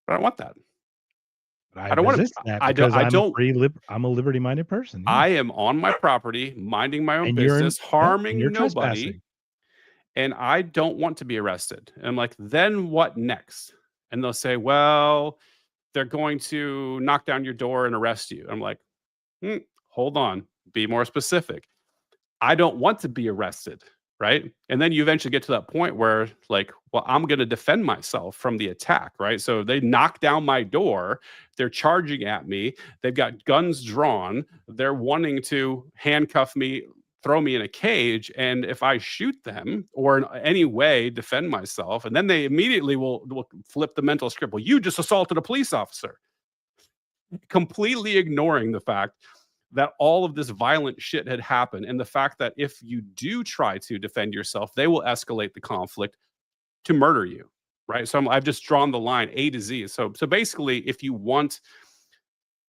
but I don't want that. I don't wanna- resist that I don't- because I I'm don't- I'm a liberty-minded person. I am on my property, minding my own And you're business, harming you're nobody, trespassing. and I don't want to be arrested. And I'm like, then what next? And they'll say, well, they're going to knock down your door and arrest you. I'm like, hold on, be more specific. I don't want to be arrested, right? And then you eventually get to that point where, like, well, I'm going to defend myself from the attack, right? So they knock down my door, they're charging at me, they've got guns drawn, they're wanting to handcuff me, throw me in a cage, and if I shoot them or in any way defend myself, and then they immediately will flip the mental script. Well, you just assaulted a police officer, completely ignoring the fact that all of this violent shit had happened, and the fact that if you do try to defend yourself, they will escalate the conflict to murder you, right? So I've just drawn the line A to Z. So basically, if you want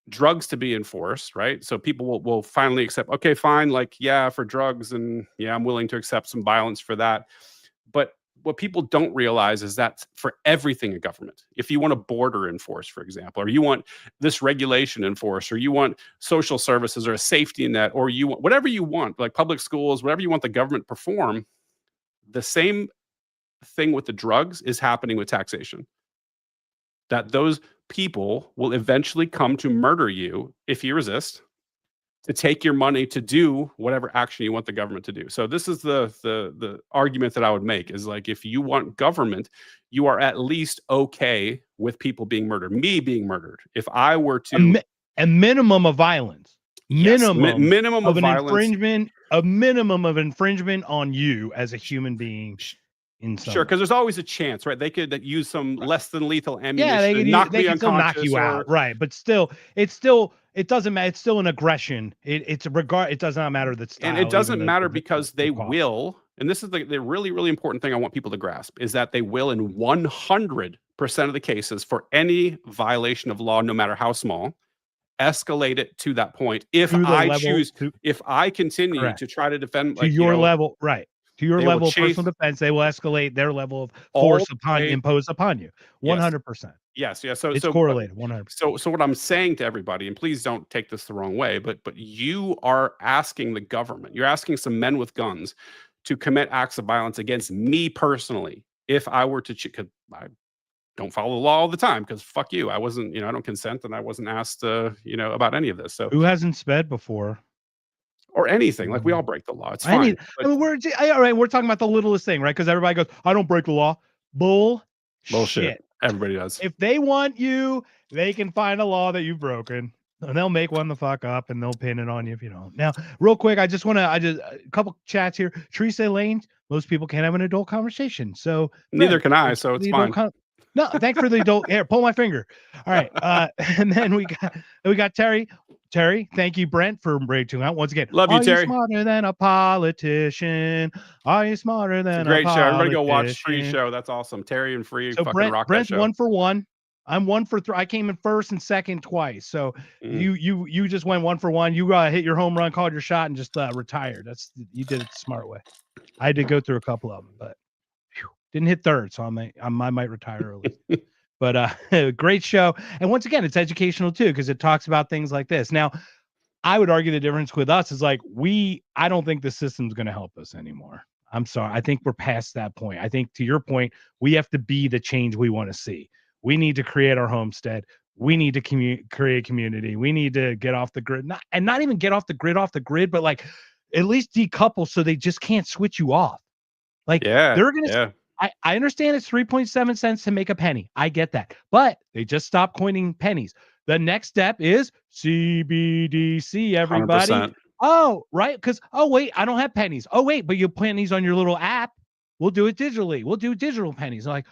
drugs to be enforced, right? So people will finally accept, okay, fine, like, yeah, for drugs, and yeah, I'm willing to accept some violence for that. But what people don't realize is that for everything in government, if you want a border enforced, for example, or you want this regulation enforced, or you want social services or a safety net, or you want whatever you want, like public schools, whatever you want the government to perform, the same thing with the drugs is happening with taxation. That those people will eventually come to murder you if you resist, to take your money to do whatever action you want the government to do. So this is the argument that I would make is, like, if you want government, you are at least okay with people being murdered, me being murdered. If I were to a minimum of violence, minimum of of an violence, infringement, a minimum of infringement on you as a human being. Sure, because there's always a chance, right? They could use some less than lethal ammunition, yeah, they could knock they me can still knock unconscious, you out, right? But still, it doesn't matter. It's still an aggression. It's a regard. It does not matter that style. And it doesn't even matter the because they will, and this is the really, really important thing I want people to grasp, is that they will, in 100% of the cases, for any violation of law, no matter how small, escalate it to that point. If I choose, if I continue to try to defend, to your level, right? To your level of personal defense, they will escalate their level of force imposed upon you. 100%. Yes, yeah. So it's correlated 100%. So what I'm saying to everybody, and please don't take this the wrong way, but you are asking the government, you're asking some men with guns to commit acts of violence against me personally. If I were to, I don't follow the law all the time, because fuck you, I wasn't, I don't consent, and I wasn't asked, about any of this. So who hasn't sped before? Or anything, like, we all break the law. It's fine. I mean, we're talking about the littlest thing, right? Because everybody goes, "I don't break the law." Bullshit. Everybody does. If they want you, they can find a law that you've broken, and they'll make one the fuck up, and they'll pin it on you if you don't. Now, real quick, I just a couple chats here. Teresa Lane, most people can't have an adult conversation, so neither can I. So it's fine. No, thanks for the adult. Here, pull my finger. All right, and then we got Terry. Terry, thank you, Brent, for breaking out once again. Love you, Terry. Are you smarter than a politician? Are you smarter than a great politician? show? Everybody go watch Free show. That's awesome. Terry and Free, so fucking rock Brent's that show. 1 for 1. I'm 1 for 3. I came in first and second twice. So you just went 1 for 1. You hit your home run, called your shot, and just retired. You did it the smart way. I had to go through a couple of them, but didn't hit third, so I might retire early. But great show. And once again, it's educational too, because it talks about things like this. Now, I would argue the difference with us is, like, I don't think the system's going to help us anymore. I'm sorry. I think we're past that point. I think, to your point, we have to be the change we want to see. We need to create our homestead. We need to create community. We need to get off the grid, not even get off the grid, but, like, at least decouple so they just can't switch you off. Like, they're going to, I understand it's 3.7 cents to make a penny. I get that, but they just stopped coining pennies. The next step is CBDC, everybody. 100%. Oh, right. Because, wait, I don't have pennies. Oh, wait, but you have pennies on your little app. We'll do it digitally. We'll do digital pennies. I'm like,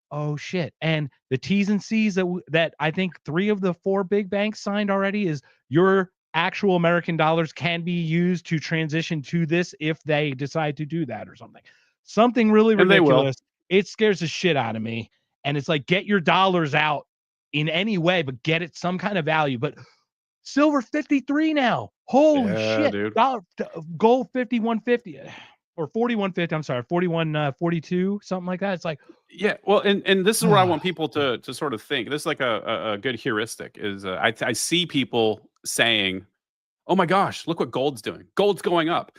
oh, shit. And the T's and C's that I think 3 of the 4 big banks signed already is your actual American dollars can be used to transition to this if they decide to do that or something. Something really ridiculous. It scares the shit out of me. And it's like, get your dollars out in any way, but get it some kind of value. But silver 53 now. Holy Yeah, shit. dude. Gold 51.50 or 41.50. I'm sorry, 41.42, something like that. It's like, Yeah, well, and this is what I want people to sort of think. This is like a good heuristic. Is I see people saying, "Oh my gosh, look what gold's doing. Gold's going up.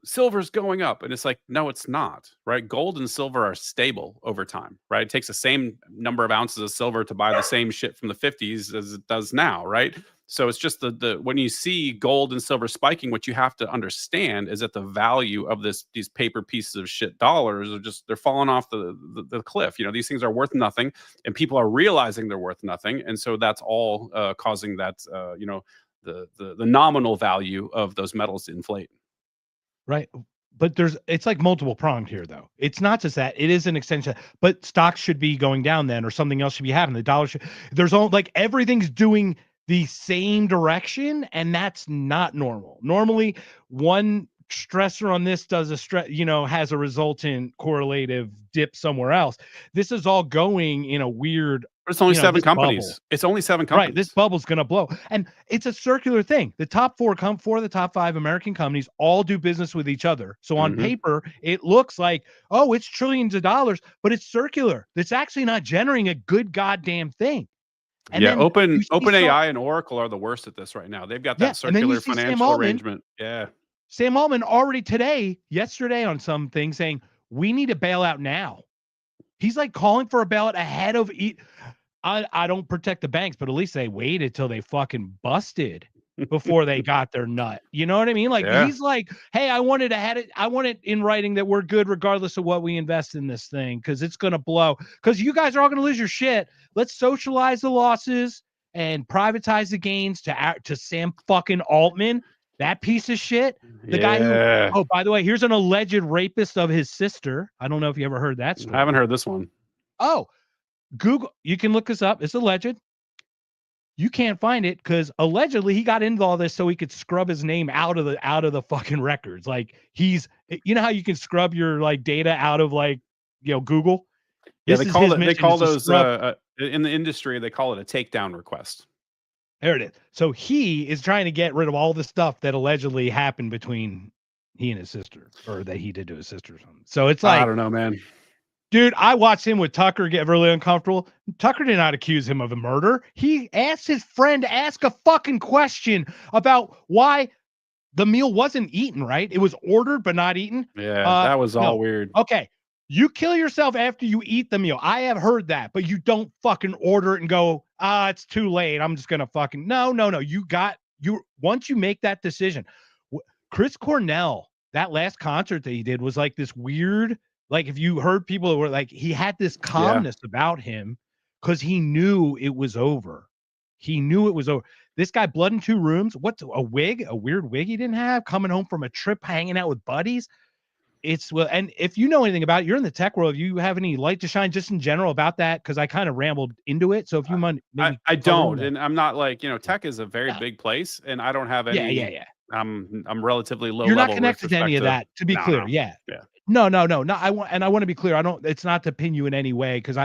Silver's going up," and it's like, no, it's not. Right? Gold and silver are stable over time. Right? It takes the same number of ounces of silver to buy the same shit from the 50s as it does now. Right? So it's just the when you see gold and silver spiking, what you have to understand is that the value of these paper pieces of shit dollars are just they're falling off the cliff. You know, these things are worth nothing, and people are realizing they're worth nothing, and so that's all causing that the nominal value of those metals to inflate. right. But it's like multiple pronged here, though. It's not just that, it is an extension, but stocks should be going down then, or something else should be happening. The dollar should, there's all like everything's doing the same direction, and that's not normal. Normally, one stressor on this does has a resultant correlative dip somewhere else. This is all going in a weird. But it's only seven companies. Bubble. It's only 7 companies. Right. This bubble's going to blow. And it's a circular thing. The top four of the top 5 American companies all do business with each other. So on paper, it looks like, oh, it's trillions of dollars, but it's circular. It's actually not generating a good goddamn thing. And yeah, then OpenAI and Oracle are the worst at this right now. They've got that circular financial arrangement. Yeah. Sam Altman already yesterday on something saying, we need a bailout now. He's like calling for a bailout ahead of I don't protect the banks, but at least they waited till they fucking busted before they got their nut. You know what I mean? Like he's like, hey, I want it in writing that we're good regardless of what we invest in this thing, because it's gonna blow. Because you guys are all gonna lose your shit. Let's socialize the losses and privatize the gains to Sam fucking Altman, that piece of shit. The guy who, oh, by the way, here's an alleged rapist of his sister. I don't know if you ever heard that story. I haven't heard this one. Oh, Google, you can look this up. It's alleged. You can't find it because allegedly he got into all this so he could scrub his name out of the fucking records. Like you know how you can scrub your like data out of like, Google. Yeah, they call those in the industry, they call it a takedown request. There it is. So he is trying to get rid of all the stuff that allegedly happened between he and his sister, or that he did to his sister or something. So it's like, I don't know, man. Dude, I watched him with Tucker get really uncomfortable. Tucker did not accuse him of a murder. He asked his friend to ask a fucking question about why the meal wasn't eaten, right? It was ordered but not eaten. Yeah, that was all weird. Okay. You kill yourself after you eat the meal. I have heard that, but you don't fucking order it and go, it's too late. I'm just going to fucking, no. Once you make that decision. Chris Cornell, that last concert that he did was like this weird, like if you heard people were like, he had this calmness about him because he knew it was over. He knew it was over. This guy, blood in 2 rooms. What's a weird wig he didn't have, coming home from a trip, hanging out with buddies. And if you know anything about it, you're in the tech world. You have any light to shine just in general about that? Because I kind of rambled into it. So if you mind, I don't, and I'm not like, tech is a very big place, and I don't have any. Yeah. I'm relatively low. You're level not connected to any of that. To be clear, No. I want to be clear. It's not to pin you in any way because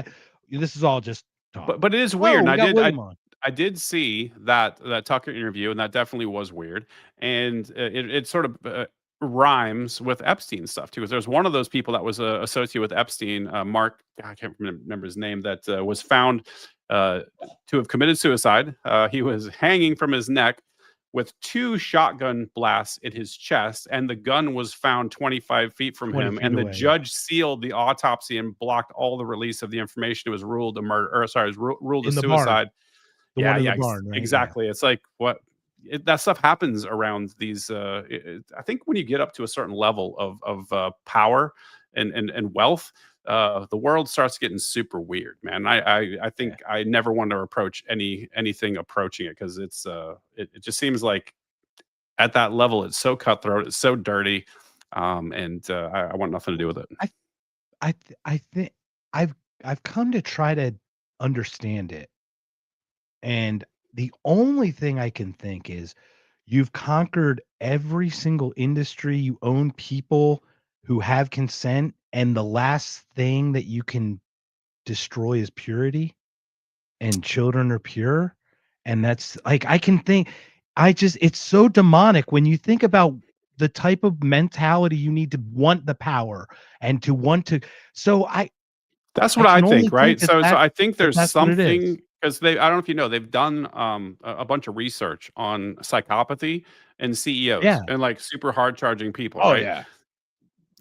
this is all just talk. But it is weird. I did see that Tucker interview, and that definitely was weird. And it sort of rhymes with Epstein stuff too, because there's one of those people that was associated with Epstein, Mark, I can't remember his name, that was found to have committed suicide. He was hanging from his neck with 2 shotgun blasts in his chest, and the gun was found 25 feet from him. And the judge sealed the autopsy and blocked all the release of the information. It was ruled a murder, or sorry, it was ruled a suicide. The barn, right? Exactly. Yeah. It's like that stuff happens around these. I think when you get up to a certain level of power and wealth, the world starts getting super weird, man. I think I never want to approach anything approaching it, because it's it just seems like at that level it's so cutthroat, it's so dirty, and I want nothing to do with it. I think I've come to try to understand it, and the only thing I can think is you've conquered every single industry, you own people who have consent, and the last thing that you can destroy is purity. and children are pure. And that's like, I can think, it's so demonic when you think about the type of mentality you need to want the power and to want to. So That's I what I can only think, right? think So I think there's that's what it is. something, because I don't know if you know, they've done a bunch of research on psychopathy and CEOs Yeah. and like super hard charging people, Oh right? yeah.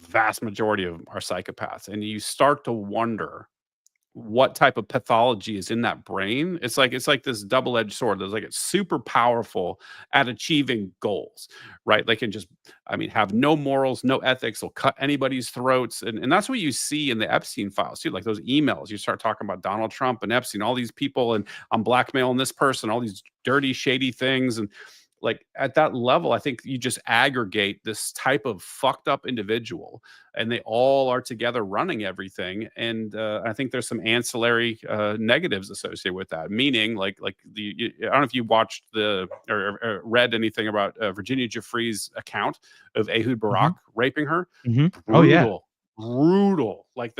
Vast majority of them are psychopaths, and you start to wonder what type of pathology is in that brain. It's like this double-edged sword. There's like it's super powerful at achieving goals, right? They can just, I mean, have no morals, no ethics, will cut anybody's throats. And that's what you see in the Epstein files too. Like those emails, you start talking about Donald Trump and Epstein, all these people, and I'm blackmailing this person, all these dirty, shady things. And like at that level, I think you just aggregate this type of fucked up individual, and they all are together running everything. And I think there's some ancillary negatives associated with that. Meaning, I don't know if you watched or read anything about Virginia Giuffre's account of Ehud Barak raping her. Oh yeah. Brutal. Like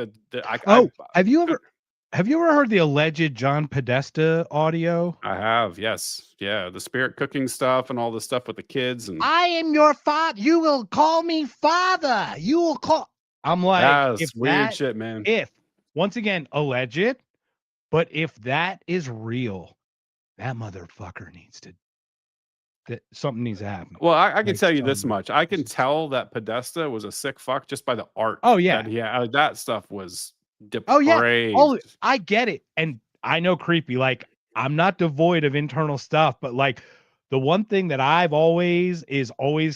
have you ever heard the alleged John Podesta audio? I have, yes. Yeah, the spirit cooking stuff and all the stuff with the kids. And I am your father. You will call me father. You will call. I'm like, that's weird shit, man. If, once again, alleged, but if that is real, that motherfucker needs to, something needs to happen. Well, I can tell you this much. I can tell that Podesta was a sick fuck just by the art. Oh, yeah. That stuff was depraved. Oh, yeah. Oh, I get it. And I know creepy. Like, I'm not devoid of internal stuff, but like the one thing that I've always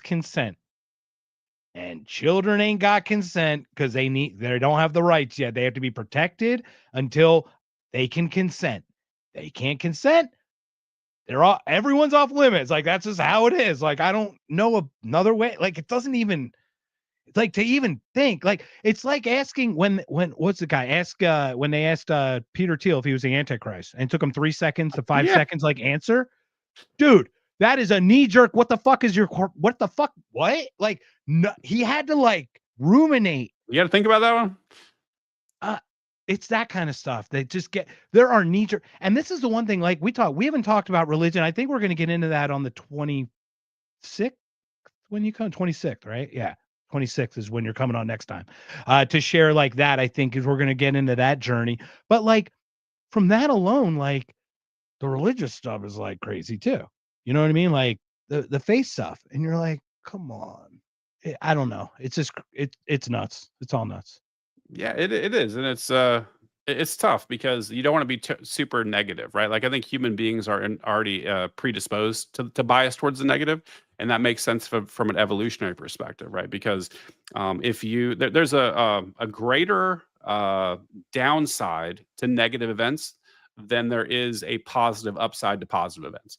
consent. And children ain't got consent because they don't have the rights yet. They have to be protected until they can consent. They can't consent. Everyone's off limits. Like, that's just how it is. Like, I don't know another way. Like, it doesn't even, it's like to even think. Like, it's like asking when what's the guy when they asked Peter Thiel if he was the Antichrist, and it took him 3 seconds to 5 seconds, like, answer. Dude, that is a knee jerk. What the fuck is what the fuck? What? Like, no, he had to like ruminate. You got to think about that one. It's that kind of stuff. They just there are knee jerk. And this is the one thing, like we haven't talked about religion. I think we're going to get into that on the 26th when you come, 26th, right? Yeah. 26th is when you're coming on next time to share like that. I think is we're going to get into that journey. But like from that alone, like the religious stuff is like crazy too. You know what I mean? Like the faith stuff. And you're like, come on. I don't know. It's just, it's nuts. It's all nuts. Yeah, it is. And it's tough because you don't want to be super negative, right? Like I think human beings are already predisposed to bias towards the negative. And that makes sense from an evolutionary perspective, right? Because if there's a greater downside to negative events than there is a positive upside to positive events,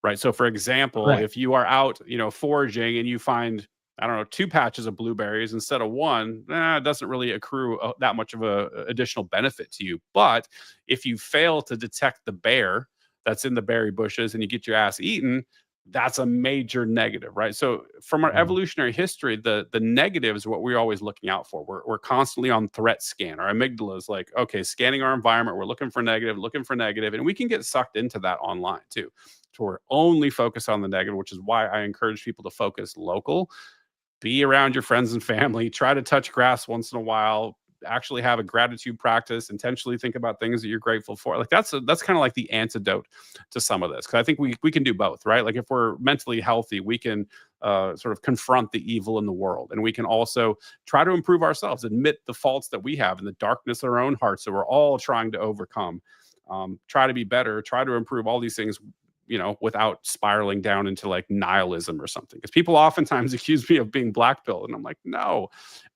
right? So for example, if you are out, foraging and you find, I don't know, 2 patches of blueberries instead of 1, it doesn't really accrue that much of a additional benefit to you. But if you fail to detect the bear that's in the berry bushes and you get your ass eaten, that's a major negative, right? So from our evolutionary history, the negative is what we're always looking out for. We're constantly on threat scan. Our amygdala is like, okay, scanning our environment. We're looking for negative, and we can get sucked into that online too. So we're only focused on the negative, which is why I encourage people to focus local. Be around your friends and family. Try to touch grass once in a while. Actually have a gratitude practice. Intentionally think about things that you're grateful for. Like that's kind of like the antidote to some of this. Because I think we can do both, right? Like if we're mentally healthy, we can sort of confront the evil in the world, and we can also try to improve ourselves, admit the faults that we have in the darkness of our own hearts that we're all trying to overcome. Try to be better. Try to improve all these things, without spiraling down into like nihilism or something. Because people oftentimes accuse me of being black-pilled. And I'm like, no,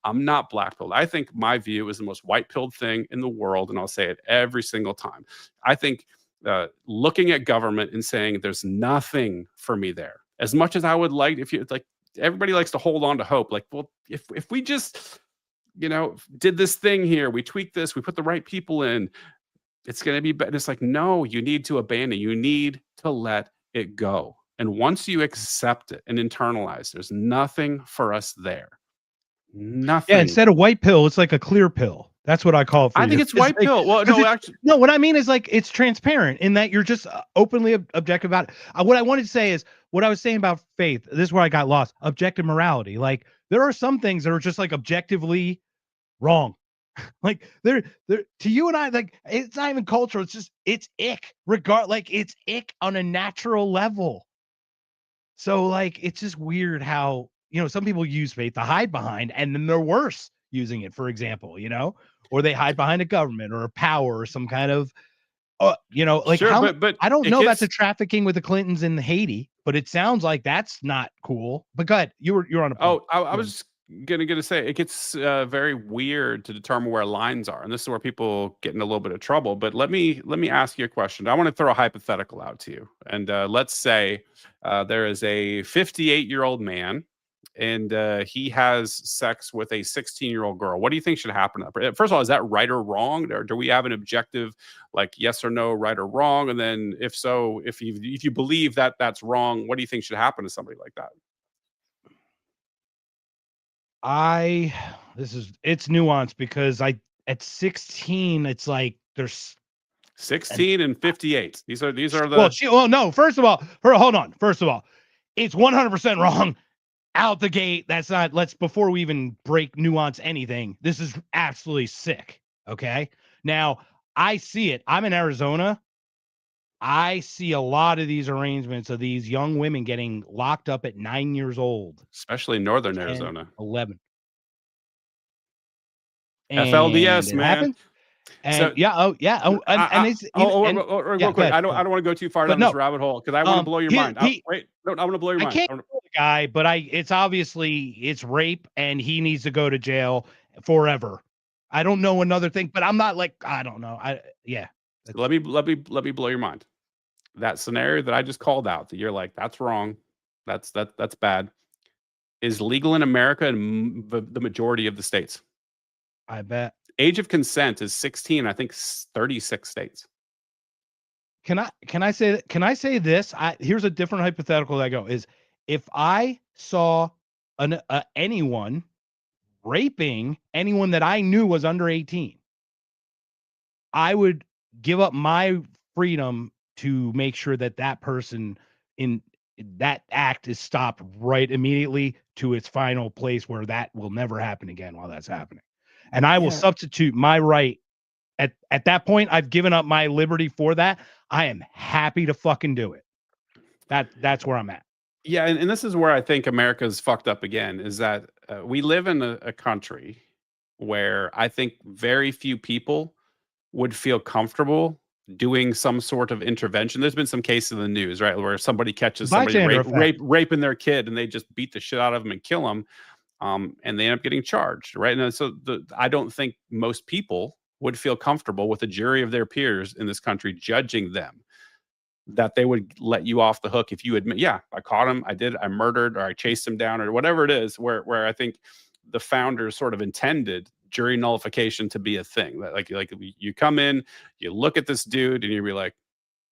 I'm not black-pilled. I think my view is the most white-pilled thing in the world. And I'll say it every single time. I think looking at government and saying there's nothing for me there, as much as I would like, everybody likes to hold on to hope. Like, well, if we just, did this thing here, we tweak this, we put the right people in, it's going to be better. It's like, no, you need to abandon. You need to let it go. And once you accept it and internalize, there's nothing for us there. Nothing. Yeah, instead of white pill, it's like a clear pill. That's what I call it for I you. think it's white pill. Well, 'cause no, it's- actually, no, what I mean is like it's transparent in that you're just openly objective about it. What I wanted to say is what I was saying about faith. This is where I got lost. Objective morality. Like there are some things that are just like objectively wrong. Like they're to you and I, like it's not even cultural. It's just it's ick. Like it's ick on a natural level. So like it's just weird how some people use faith to hide behind, and then they're worse using it, for example, or they hide behind a government or a power or some kind of like sure, how but I don't it know about gets. the trafficking with the Clintons in Haiti, but it sounds like that's not cool. But go ahead, you're on a point. Oh, I was gonna say it gets very weird to determine where lines are, and this is where people get in a little bit of trouble. But let me ask you a question. I want to throw a hypothetical out to you, and let's say there is a 58-year-old man, and he has sex with a 16-year-old girl. What do you think should happen? First of all, is that right or wrong, or do we have an objective, like yes or no, right or wrong? And then, if so, if you believe that that's wrong, what do you think should happen to somebody like that? It's nuanced because at 16 it's like there's 16 and 58. These are no, hold on. First of all, it's 100% wrong out the gate. That's not before we even break nuance anything. This is absolutely sick. Okay. Now I see it. I'm in Arizona. I see a lot of these arrangements of these young women getting locked up at 9 years old, especially in northern 10, Arizona. 11. And FLDS, it man. happens. And So, real quick. I don't want to go too far down this rabbit hole because I want to blow your mind. I want to blow your mind. I can't kill the guy, but it's obviously it's rape and he needs to go to jail forever. I don't know another thing, but I'm not like I don't know. Let me blow your mind. That scenario that I just called out that you're like that's wrong, that's bad, is legal in America in the majority of the states. I bet. Age of consent is 16. I think 36 states. Can I say this? Here's a different hypothetical that I go is if I saw anyone raping anyone that I knew was under 18, I would give up my freedom to make sure that person in that act is stopped right immediately to its final place where that will never happen again while that's happening. And I will substitute my right at that point. I've given up my liberty for that. I am happy to fucking do it. That's where I'm at. Yeah, and this is where I think America's fucked up again, is that we live in a country where I think very few people would feel comfortable doing some sort of intervention. There's been some cases in the news, right, where somebody catches somebody raping their kid and they just beat the shit out of them and kill them. And they end up getting charged, right? And so I don't think most people would feel comfortable with a jury of their peers in this country judging them, that they would let you off the hook if you admit, yeah, I caught him, I murdered, or I chased him down, or whatever it is, where I think the founders sort of intended jury nullification to be a thing. That like you come in, you look at this dude, and you be like,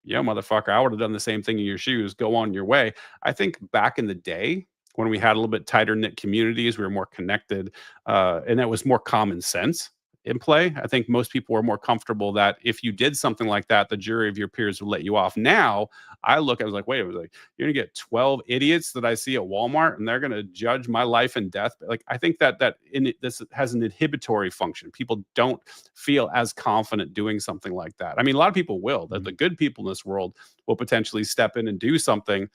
yeah, motherfucker, I would have done the same thing in your shoes. Go on your way. I think back in the day, when we had a little bit tighter knit communities, we were more connected, and that was more common sense in play. I think most people were more comfortable that if you did something like that, the jury of your peers would let you off. Now I was like, wait, you're gonna get 12 idiots that I see at Walmart and they're gonna judge my life and death. Like, I think that this has an inhibitory function. People don't feel as confident doing something like that. I mean, a lot of people will. The good people in this world will potentially step in and do something.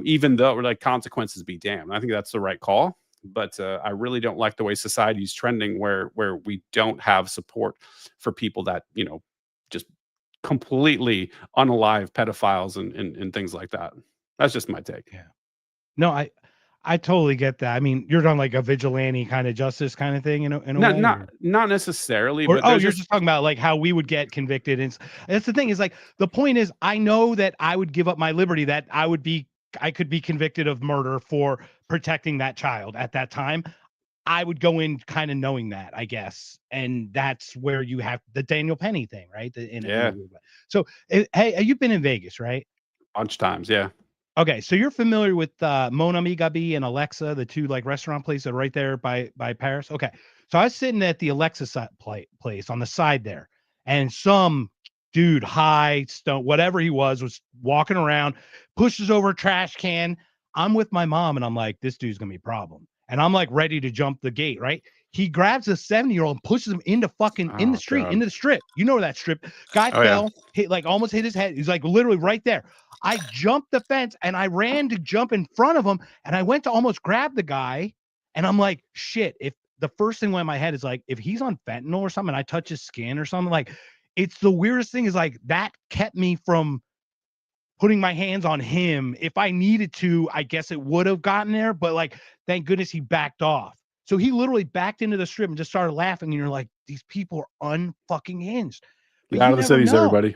Even though like consequences be damned. I think that's the right call, but I really don't like the way society's trending where we don't have support for people that, just completely unalive pedophiles and things like that. That's just my take. Yeah. No, I totally get that. I mean, you're talking like a vigilante kind of justice kind of thing, in a way? Not necessarily. But you're just talking about like how we would get convicted. And that's the thing is like, the point is, I know that I would give up my liberty, that I could be convicted of murder for protecting that child at that time. I would go in kind of knowing that, I guess. And that's where you have the Daniel Penny thing, right? So, hey, you've been in Vegas, right? Bunch of times, yeah. Okay, so you're familiar with Mon Ami Gabi and Alexa, the two like restaurant places that are right there by Paris. Okay, so I was sitting at the Alexa place on the side there, and some dude, high stone, whatever he was walking around, pushes over a trash can. I'm with my mom, and I'm like, this dude's gonna be a problem, and I'm like ready to jump the gate, right? He grabs a 70-year-old and pushes him into fucking in the street, God. into the strip. You know where that strip guy Oh, yeah. fell, hit like almost hit his head. He's like literally right there. I jumped the fence and I ran to jump in front of him, and I went to almost grab the guy, and I'm like, shit, if the first thing went in my head is like, if he's on fentanyl or something, and I touch his skin or something, like, it's the weirdest thing is like that kept me from putting my hands on him. If I needed to, I guess it would have gotten there, but like, thank goodness he backed off. So he literally backed into the strip and just started laughing, and you're like, these people are unfucking hinged. But Get out of the cities, everybody.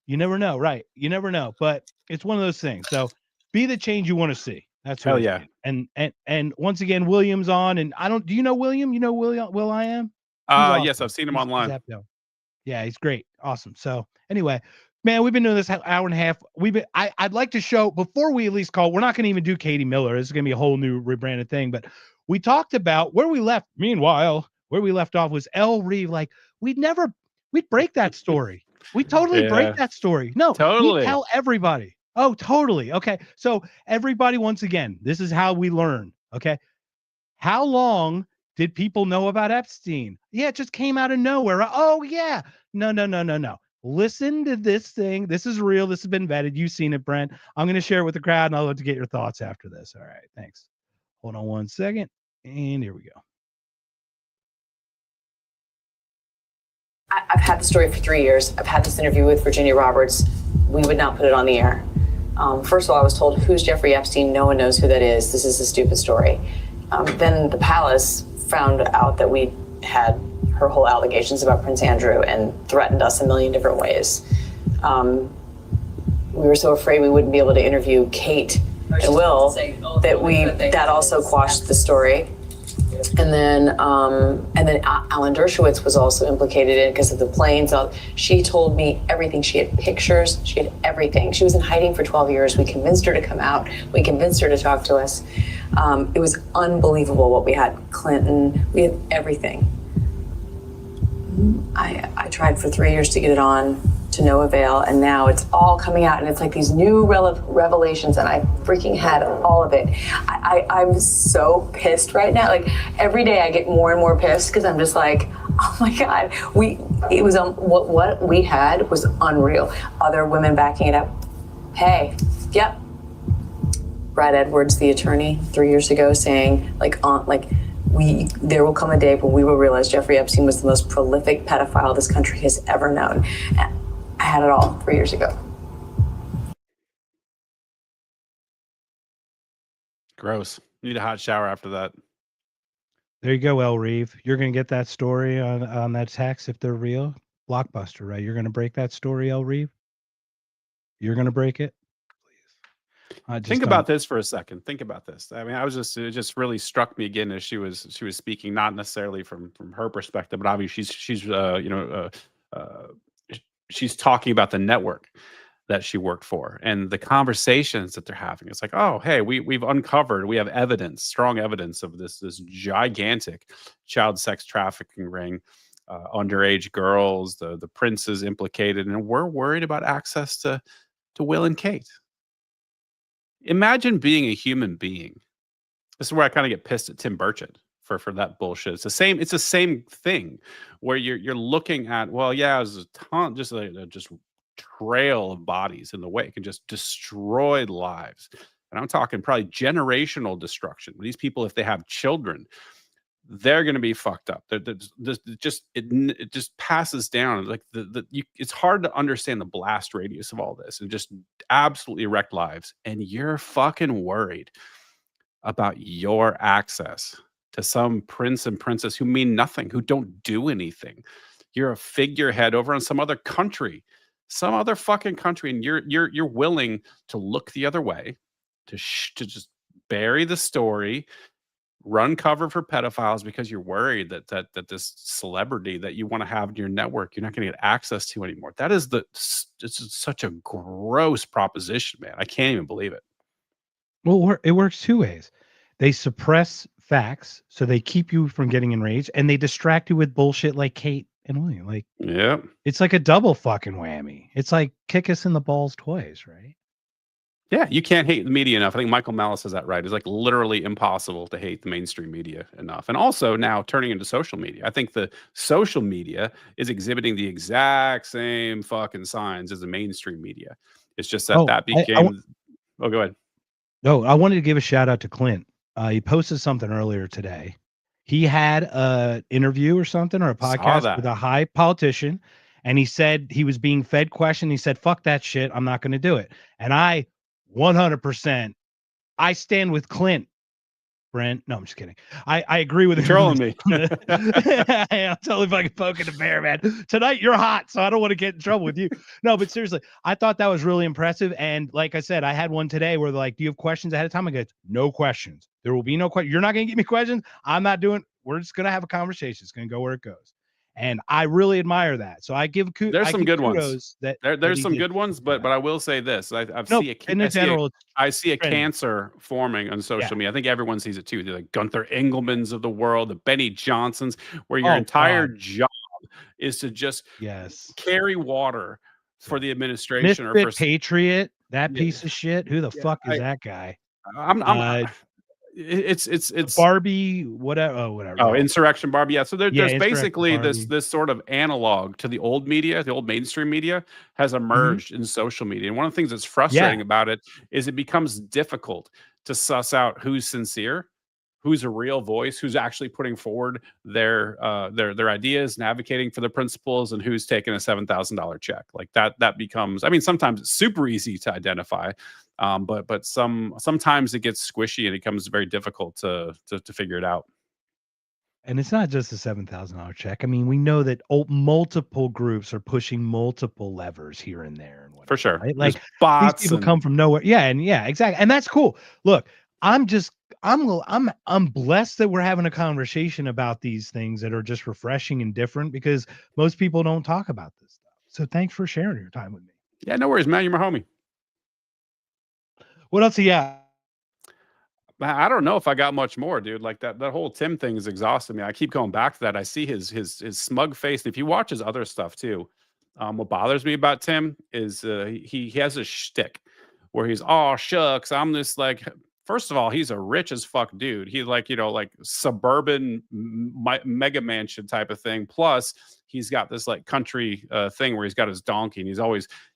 You never know, right? You never know, but it's one of those things. So be the change you want to see. That's Hell what yeah. And once again, William's on, and do you know William? You know Will I am? Yes, I've seen him online. Yeah, he's great. Awesome. So anyway, man, we've been doing this hour and a half. I'd like to show before we at least call, we're not going to even do Katie Miller. This is going to be a whole new rebranded thing, but we talked about where we left. Meanwhile, where we left off was Elle Reeve. Like we'd break that story. We totally break that story. No, totally. We tell everybody. Oh, totally. Okay. So everybody, once again, this is how we learn. Okay. How long did people know about Epstein? Yeah, it just came out of nowhere. Oh, yeah. No. Listen to this thing. This is real. This has been vetted. You've seen it, Brent. I'm going to share it with the crowd, and I'll love to get your thoughts after this. All right. Thanks. Hold on one second. And here we go. I've had the story for 3 years. I've had this interview with Virginia Roberts. We would not put it on the air. First of all, I was told, who's Jeffrey Epstein? No one knows who that is. This is a stupid story. Then the palace found out that we had her whole allegations about Prince Andrew and threatened us a million different ways. We were so afraid we wouldn't be able to interview Kate and Will that also quashed the story. And then Alan Dershowitz was also implicated in it because of the planes. She told me everything. She had pictures. She had everything. She was in hiding for 12 years. We convinced her to come out. We convinced her to talk to us. It was unbelievable what we had. Clinton, we had everything. I tried for 3 years to get it on, to no avail, and now it's all coming out, and it's like these new revelations, and I freaking had all of it. I'm so pissed right now. Like every day I get more and more pissed because I'm just like, oh my God, what we had was unreal. Other women backing it up. Hey, yep. Brad Edwards, the attorney, 3 years ago, saying there will come a day when we will realize Jeffrey Epstein was the most prolific pedophile this country has ever known. I had it all 3 years ago. Gross. Need a hot shower after that. There you go, Elle Reeve. You're going to get that story on that text if they're real. Blockbuster, right? You're going to break that story, Elle Reeve? You're going to break it? Please. Think about this for a second. Think about this. I mean, it just really struck me again as she was speaking, not necessarily from her perspective, but obviously she's talking about the network that she worked for and the conversations that they're having. It's like, oh, hey, we have evidence, strong evidence of this gigantic child sex trafficking ring, underage girls, the princes implicated, and we're worried about access to Will and Kate. Imagine being a human being. This is where I kind of get pissed at Tim Burchett for that bullshit. It's the same thing where you're looking at, well, yeah, there's a ton, just trail of bodies in the wake and just destroyed lives. And I'm talking probably generational destruction. These people, if they have children, they're going to be fucked up. It just passes down. Like it's hard to understand the blast radius of all this and just absolutely wrecked lives. And you're fucking worried about your access to some prince and princess who mean nothing, who don't do anything. You're a figurehead over in some other country, some other fucking country, and you're willing to look the other way, to just bury the story, run cover for pedophiles because you're worried that this celebrity that you want to have in your network, you're not going to get access to anymore. It's such a gross proposition, man. I can't even believe it. Well, it works two ways. They suppress facts, so they keep you from getting enraged, and they distract you with bullshit like Kate and William. Like, Yeah. it's like a double fucking whammy. It's like kick us in the balls twice, right? Yeah, you can't hate the media enough. I think Michael Malice says that right. It's like literally impossible to hate the mainstream media enough. And also now turning into social media. I think the social media is exhibiting the exact same fucking signs as the mainstream media. It's just that that became. Oh, go ahead. No, I wanted to give a shout out to Clint. He posted something earlier today. He had a interview or something or a podcast with a high politician, and he said he was being fed questions. He said, "Fuck that shit. I'm not going to do it." And I 100%, I stand with Clint. Brent, no, I'm just kidding. I agree with him. Trolling me. I'm totally fucking poking the bear, man. Tonight you're hot, so I don't want to get in trouble with you. No, but seriously, I thought that was really impressive. And like I said, I had one today where they're like, "Do you have questions ahead of time?" I go, "No questions. There will be no question. You're not going to give me questions. I'm not doing. We're just going to have a conversation. It's going to go where it goes." And I really admire that. So I give there's some good ones. There's some good good ones, but I will say this: I see a cancer forming on social media. I think everyone sees it too. They're like Gunther Engelmans of the world, the Benny Johnsons, where your entire job is to just carry water for the administration or for Patriot. That piece of shit. Who the fuck is that guy? It's Barbie, whatever. Oh, Insurrection Barbie. Yeah. So there's basically this sort of analog to the old media, the old mainstream media has emerged in social media. And one of the things that's frustrating about it is it becomes difficult to suss out who's sincere, who's a real voice, who's actually putting forward their ideas and advocating for the principles, and who's taking a $7,000 check. Like that becomes, I mean, sometimes it's super easy to identify. But sometimes it gets squishy and it becomes very difficult to figure it out. And it's not just a $7,000 check. I mean, we know that multiple groups are pushing multiple levers here and there, and for sure, right? Like bots, these people come from nowhere. Yeah, exactly, and that's cool. Look, I'm blessed that we're having a conversation about these things that are just refreshing and different, because most people don't talk about this stuff. So thanks for sharing your time with me. Yeah, no worries, man. You're my homie. What else? Yeah, I don't know if I got much more, dude. Like that whole Tim thing is exhausting me. I keep going back to that. I see his smug face. If you watch his other stuff too, what bothers me about Tim is he has a shtick where he's, "Oh shucks, I'm this like." First of all, he's a rich as fuck dude. He's like, like suburban mega mansion type of thing. Plus, he's got this like country thing where he's got his donkey, and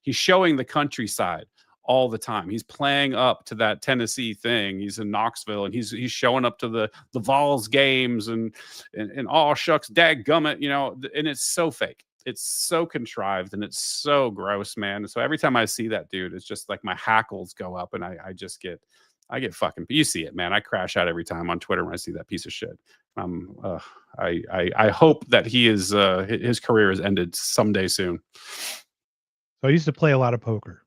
he's showing the countryside all the time. He's playing up to that Tennessee thing. He's in Knoxville, and he's showing up to the Vols games and oh shucks, dadgummit, and it's so fake. It's so contrived and it's so gross, man. So every time I see that dude, it's just like my hackles go up, and I get fucking, you see it, man. I crash out every time on Twitter when I see that piece of shit. I hope that his career is ended someday soon. So I used to play a lot of poker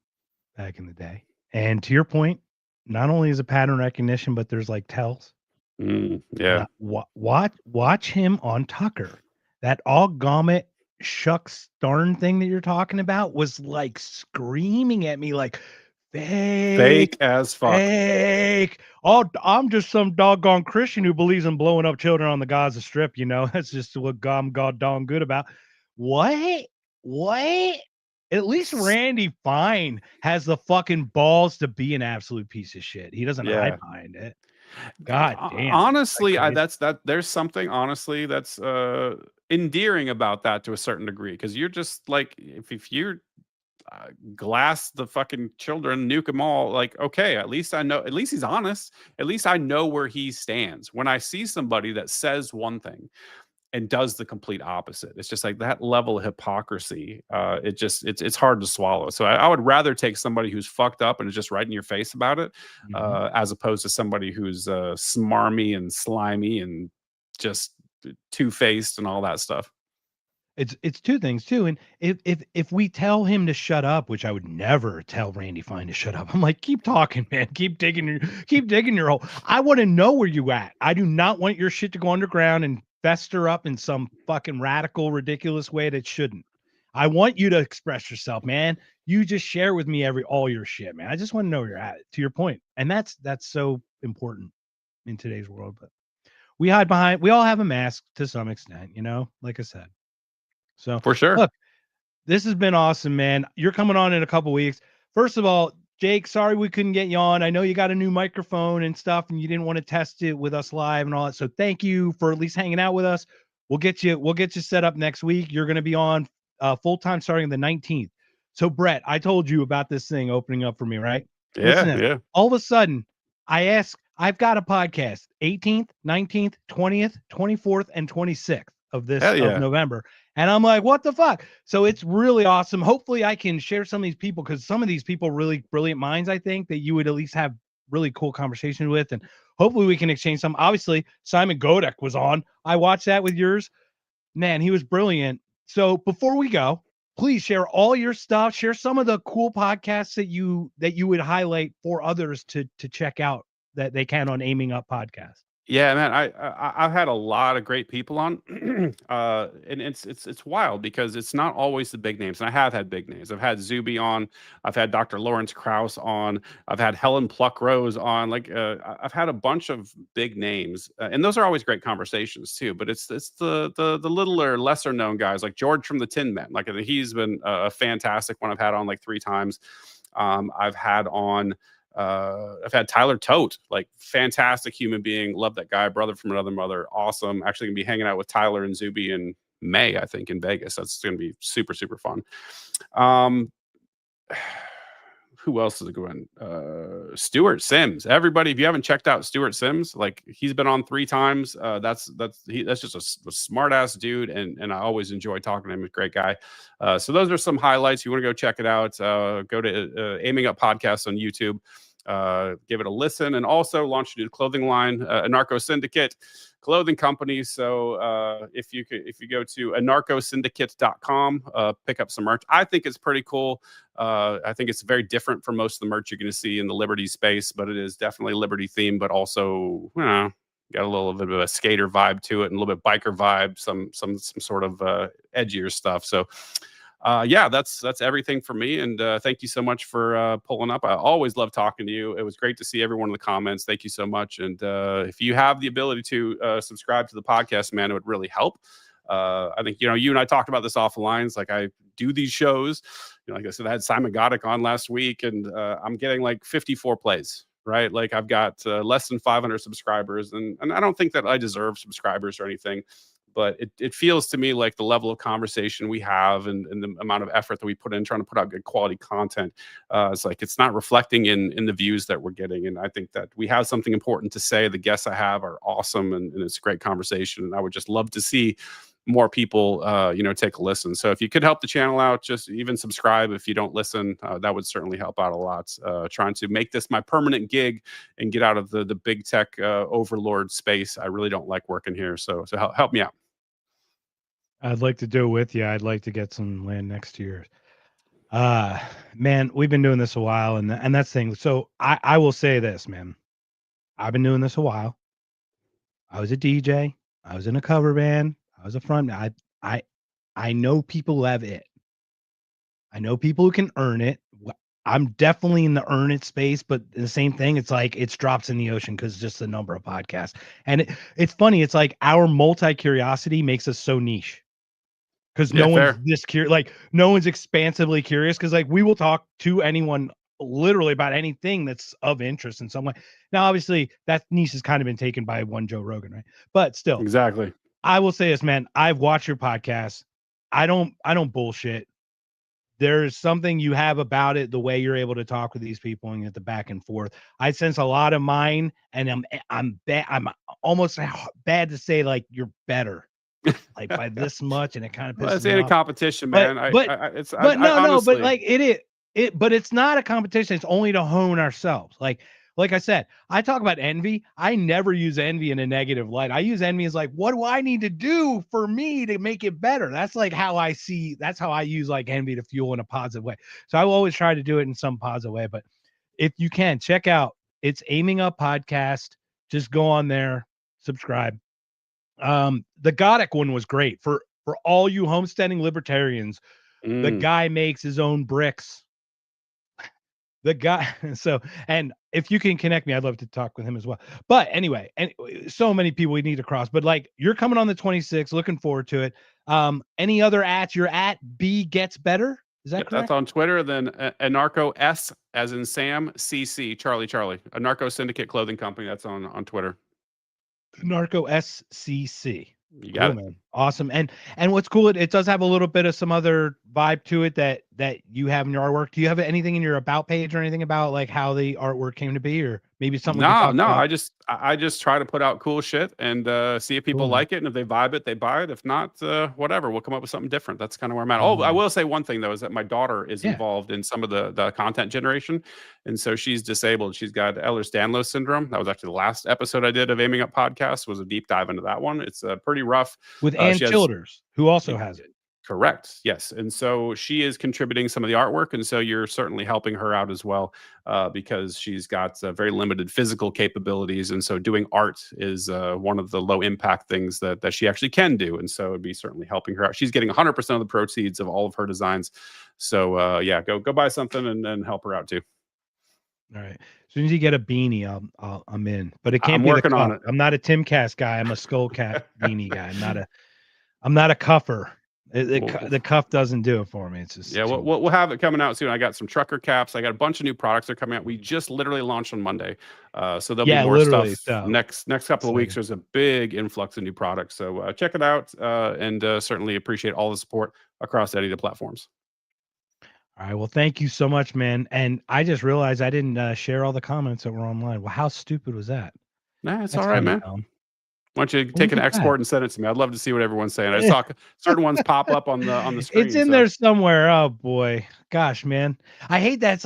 back in the day, and to your point, not only is it pattern recognition, but there's like tells. Yeah. Watch him on Tucker. That all gommet shucks darn thing that you're talking about was like screaming at me like, fake as fuck. Fake. Oh, I'm just some doggone Christian who believes in blowing up children on the Gaza Strip. That's just what I'm goddamn good about. What? At least Randy Fine has the fucking balls to be an absolute piece of shit. He doesn't hide behind it. God damn. Honestly, there's something honestly that's endearing about that to a certain degree, because you're just like, if you're glass the fucking children, nuke them all, like, okay, at least I know, at least he's honest, at least I know where he stands. When I see somebody that says one thing and does the complete opposite, it's just like that level of hypocrisy. It's hard to swallow. So I would rather take somebody who's fucked up and is just right in your face about it, as opposed to somebody who's smarmy and slimy and just two-faced and all that stuff. It's two things too. And if we tell him to shut up, which I would never tell Randy Fine to shut up, I'm like, keep talking, man. Keep digging your hole. I want to know where you at. I do not want your shit to go underground and fester up in some fucking radical, ridiculous way that shouldn't. I want you to express yourself, man. You just share with me all your shit, man. I just want to know where you're at, to your point. And that's so important in today's world. But we all have a mask to some extent, like I said. So For sure. look, this has been awesome, man. You're coming on in a couple weeks. First of all, Jake, sorry we couldn't get you on. I know you got a new microphone and stuff, and you didn't want to test it with us live and all that. So thank you for at least hanging out with us. We'll get you set up next week. You're going to be on full time starting the 19th. So Brett, I told you about this thing opening up for me, right? Yeah. All of a sudden, I've got a podcast 18th, 19th, 20th, 24th, and 26th of November. And I'm like, what the fuck? So it's really awesome. Hopefully I can share some of these people, because some of these people are really brilliant minds, I think, that you would at least have really cool conversations with. And hopefully we can exchange some. Obviously, Simon Godek was on. I watched that with yours. Man, he was brilliant. So before we go, please share all your stuff. Share some of the cool podcasts that you would highlight for others to check out that they can on Aiming Up Podcast. Yeah, man, I've had a lot of great people on, and it's wild because it's not always the big names. And I have had big names. I've had Zuby on. I've had Dr. Lawrence Krauss on. I've had Helen Pluckrose on. I've had a bunch of big names, and those are always great conversations too. But it's the littler, lesser known guys like George from the Tin Men. Like he's been a fantastic one. I've had on like 3 times. I've had Tyler Tote, like fantastic human being. Love that guy. Brother from another mother. Awesome. Actually gonna be hanging out with Tyler and Zuby in May, I think, in Vegas. That's gonna be super, super fun. Who else is going? Stuart Sims. Everybody, if you haven't checked out Stuart Sims, like he's been on 3 times. That's just a smart ass dude, and I always enjoy talking to him. He's a great guy. So those are some highlights. You want to go check it out? Go to Aiming Up Podcast on YouTube. Give it a listen, and also launched a new clothing line, Anarcho Syndicate clothing company. So if you go to anarchosyndicate.com, pick up some merch. I think it's pretty cool. I think it's very different from most of the merch you're going to see in the Liberty space, but it is definitely Liberty themed, but also got a little bit of a skater vibe to it and a little bit biker vibe, some sort of edgier stuff. So yeah, that's everything for me. And thank you so much for pulling up. I always love talking to you. It was great to see everyone in the comments. Thank you so much. And if you have the ability to subscribe to the podcast, man, it would really help. I think, you and I talked about this off the lines. Like I do these shows, like I said, I had Simon Godek on last week, and I'm getting like 54 plays, right? Like I've got less than 500 subscribers, and I don't think that I deserve subscribers or anything. But it feels to me like the level of conversation we have and the amount of effort that we put in trying to put out good quality content, it's not reflecting in the views that we're getting. And I think that we have something important to say. The guests I have are awesome, and it's a great conversation. And I would just love to see more people, take a listen. So if you could help the channel out, just even subscribe if you don't listen, that would certainly help out a lot. Trying to make this my permanent gig and get out of the big tech overlord space. I really don't like working here. So help me out. I'd like to do it with you. I'd like to get some land next year. Man, we've been doing this a while, and that's the thing. So I will say this, man. I've been doing this a while. I was a DJ. I was in a cover band. I was a front. I know people who have it. I know people who can earn it. I'm definitely in the earn it space, but the same thing. It's like it's drops in the ocean because just the number of podcasts. And it's funny. It's like our multi-curiosity makes us so niche. Because no one's this curious, like no one's expansively curious. Because like we will talk to anyone literally about anything that's of interest in some way. Now, obviously, that niche has kind of been taken by one Joe Rogan, right? But still, exactly. I will say this, man. I've watched your podcast. I don't bullshit. There's something you have about it, the way you're able to talk with these people and get the back and forth. I sense a lot of mine, and I'm almost bad to say like you're better. Like by this much, and it kind of pisses it's in me a off. competition, man. But honestly, like but it's not a competition. It's only to hone ourselves. Like I said, I talk about envy. I never use envy in a negative light. I use envy as like, what do I need to do for me to make it better? That's like how I see. That's how I use like envy to fuel in a positive way. So I will always try to do it in some positive way. But if you can check out, it's Aiming Up Podcast. Just go on there, subscribe. The Godek one was great for all you homesteading libertarians The guy makes his own bricks. The guy. So, and if you can connect me, I'd love to talk with him as well. But anyway, and so many people we need to cross. But like, you're coming on the 26th. Looking forward to it. Any other ats? You're at B Gets Better. Is that correct? That's on Twitter. Then Anarcho S as in Sam, CC, Charlie. Anarcho Syndicate Clothing Company. That's on Twitter. Narco SCC. You got it. Man. Awesome. And what's cool, it does have a little bit of some other vibe to it that you have in your artwork. Do you have anything in your about page or anything about like how the artwork came to be, or maybe something? No. I just try to put out cool shit and see if people like it, and if they vibe it, they buy it. If not, whatever. We'll come up with something different. That's kind of where I'm at. Oh, I will say one thing though, is that my daughter is involved in some of the content generation, and so she's disabled. She's got Ehlers-Danlos syndrome. That was actually the last episode I did of Aiming Up Podcast. Was a deep dive into that one. It's pretty rough. With Ann Childers, who also has it. Correct. Yes. And so she is contributing some of the artwork. And so you're certainly helping her out as well, because she's got very limited physical capabilities. And so doing art is one of the low impact things that she actually can do. And so it'd be certainly helping her out. She's getting 100% of the proceeds of all of her designs. So yeah, go buy something and help her out too. All right. As soon as you get a beanie, I'm in. But it can't I'm be working the cuff. on it. I'm not a Timcast guy. I'm a Skull Cat beanie guy. I'm not a cuffer. The cuff doesn't do it for me. It's just we'll have it coming out soon. I got some trucker caps. I got a bunch of new products that are coming out. We just literally launched on Monday, so there'll be more stuff so. next couple of weeks. There's a big influx of new products, so check it out, and certainly appreciate all the support across any of the platforms. All right. Well, thank you so much, man. And I just realized I didn't share all the comments that were online. Well, how stupid was that? Nah, it's all right, man. Why don't you take an export and send it to me? I'd love to see what everyone's saying. I saw certain ones pop up on the screen. It's in there somewhere. Oh boy, gosh, man, I hate that.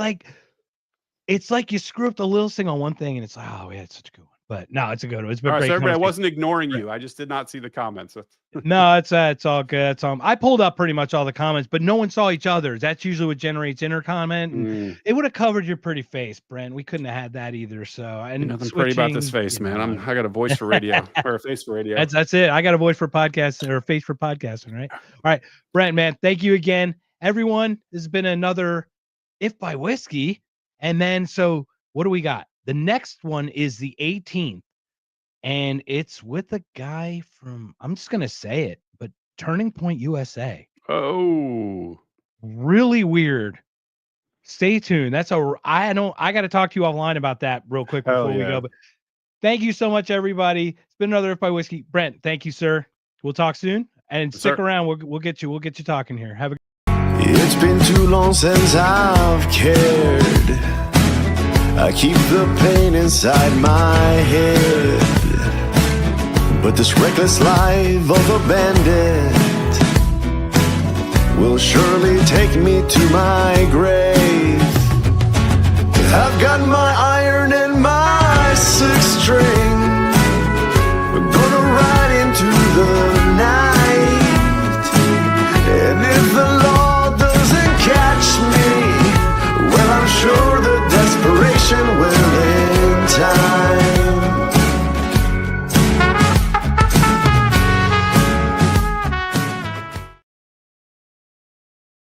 It's like you screw up the little thing on one thing, and it's like, oh, yeah, it's such a good one. But no, it's a good one. It's been great. So everybody, I wasn't ignoring you. I just did not see the comments. No, it's all good. I pulled up pretty much all the comments, but no one saw each other's. That's usually what generates inner comment. And it would have covered your pretty face, Brent. We couldn't have had that either. So and nothing pretty about this face, man. I got a voice for radio or a face for radio. That's it. I got a voice for podcasting or a face for podcasting, right? All right, Brent, man. Thank you again, everyone. This has been another If by Whiskey, and then so what do we got? The next one is the 18th, and it's with a guy from, I'm just going to say it, but Turning Point USA. Oh, really weird. Stay tuned. I got to talk to you offline about that real quick before we go. But thank you so much, everybody. It's been another If by Whiskey. Brent, thank you, sir. We'll talk soon, and stick around. We'll get you talking here. Have a. It's been too long since I've cared. I keep the pain inside my head, but this reckless life of a bandit will surely take me to my grave.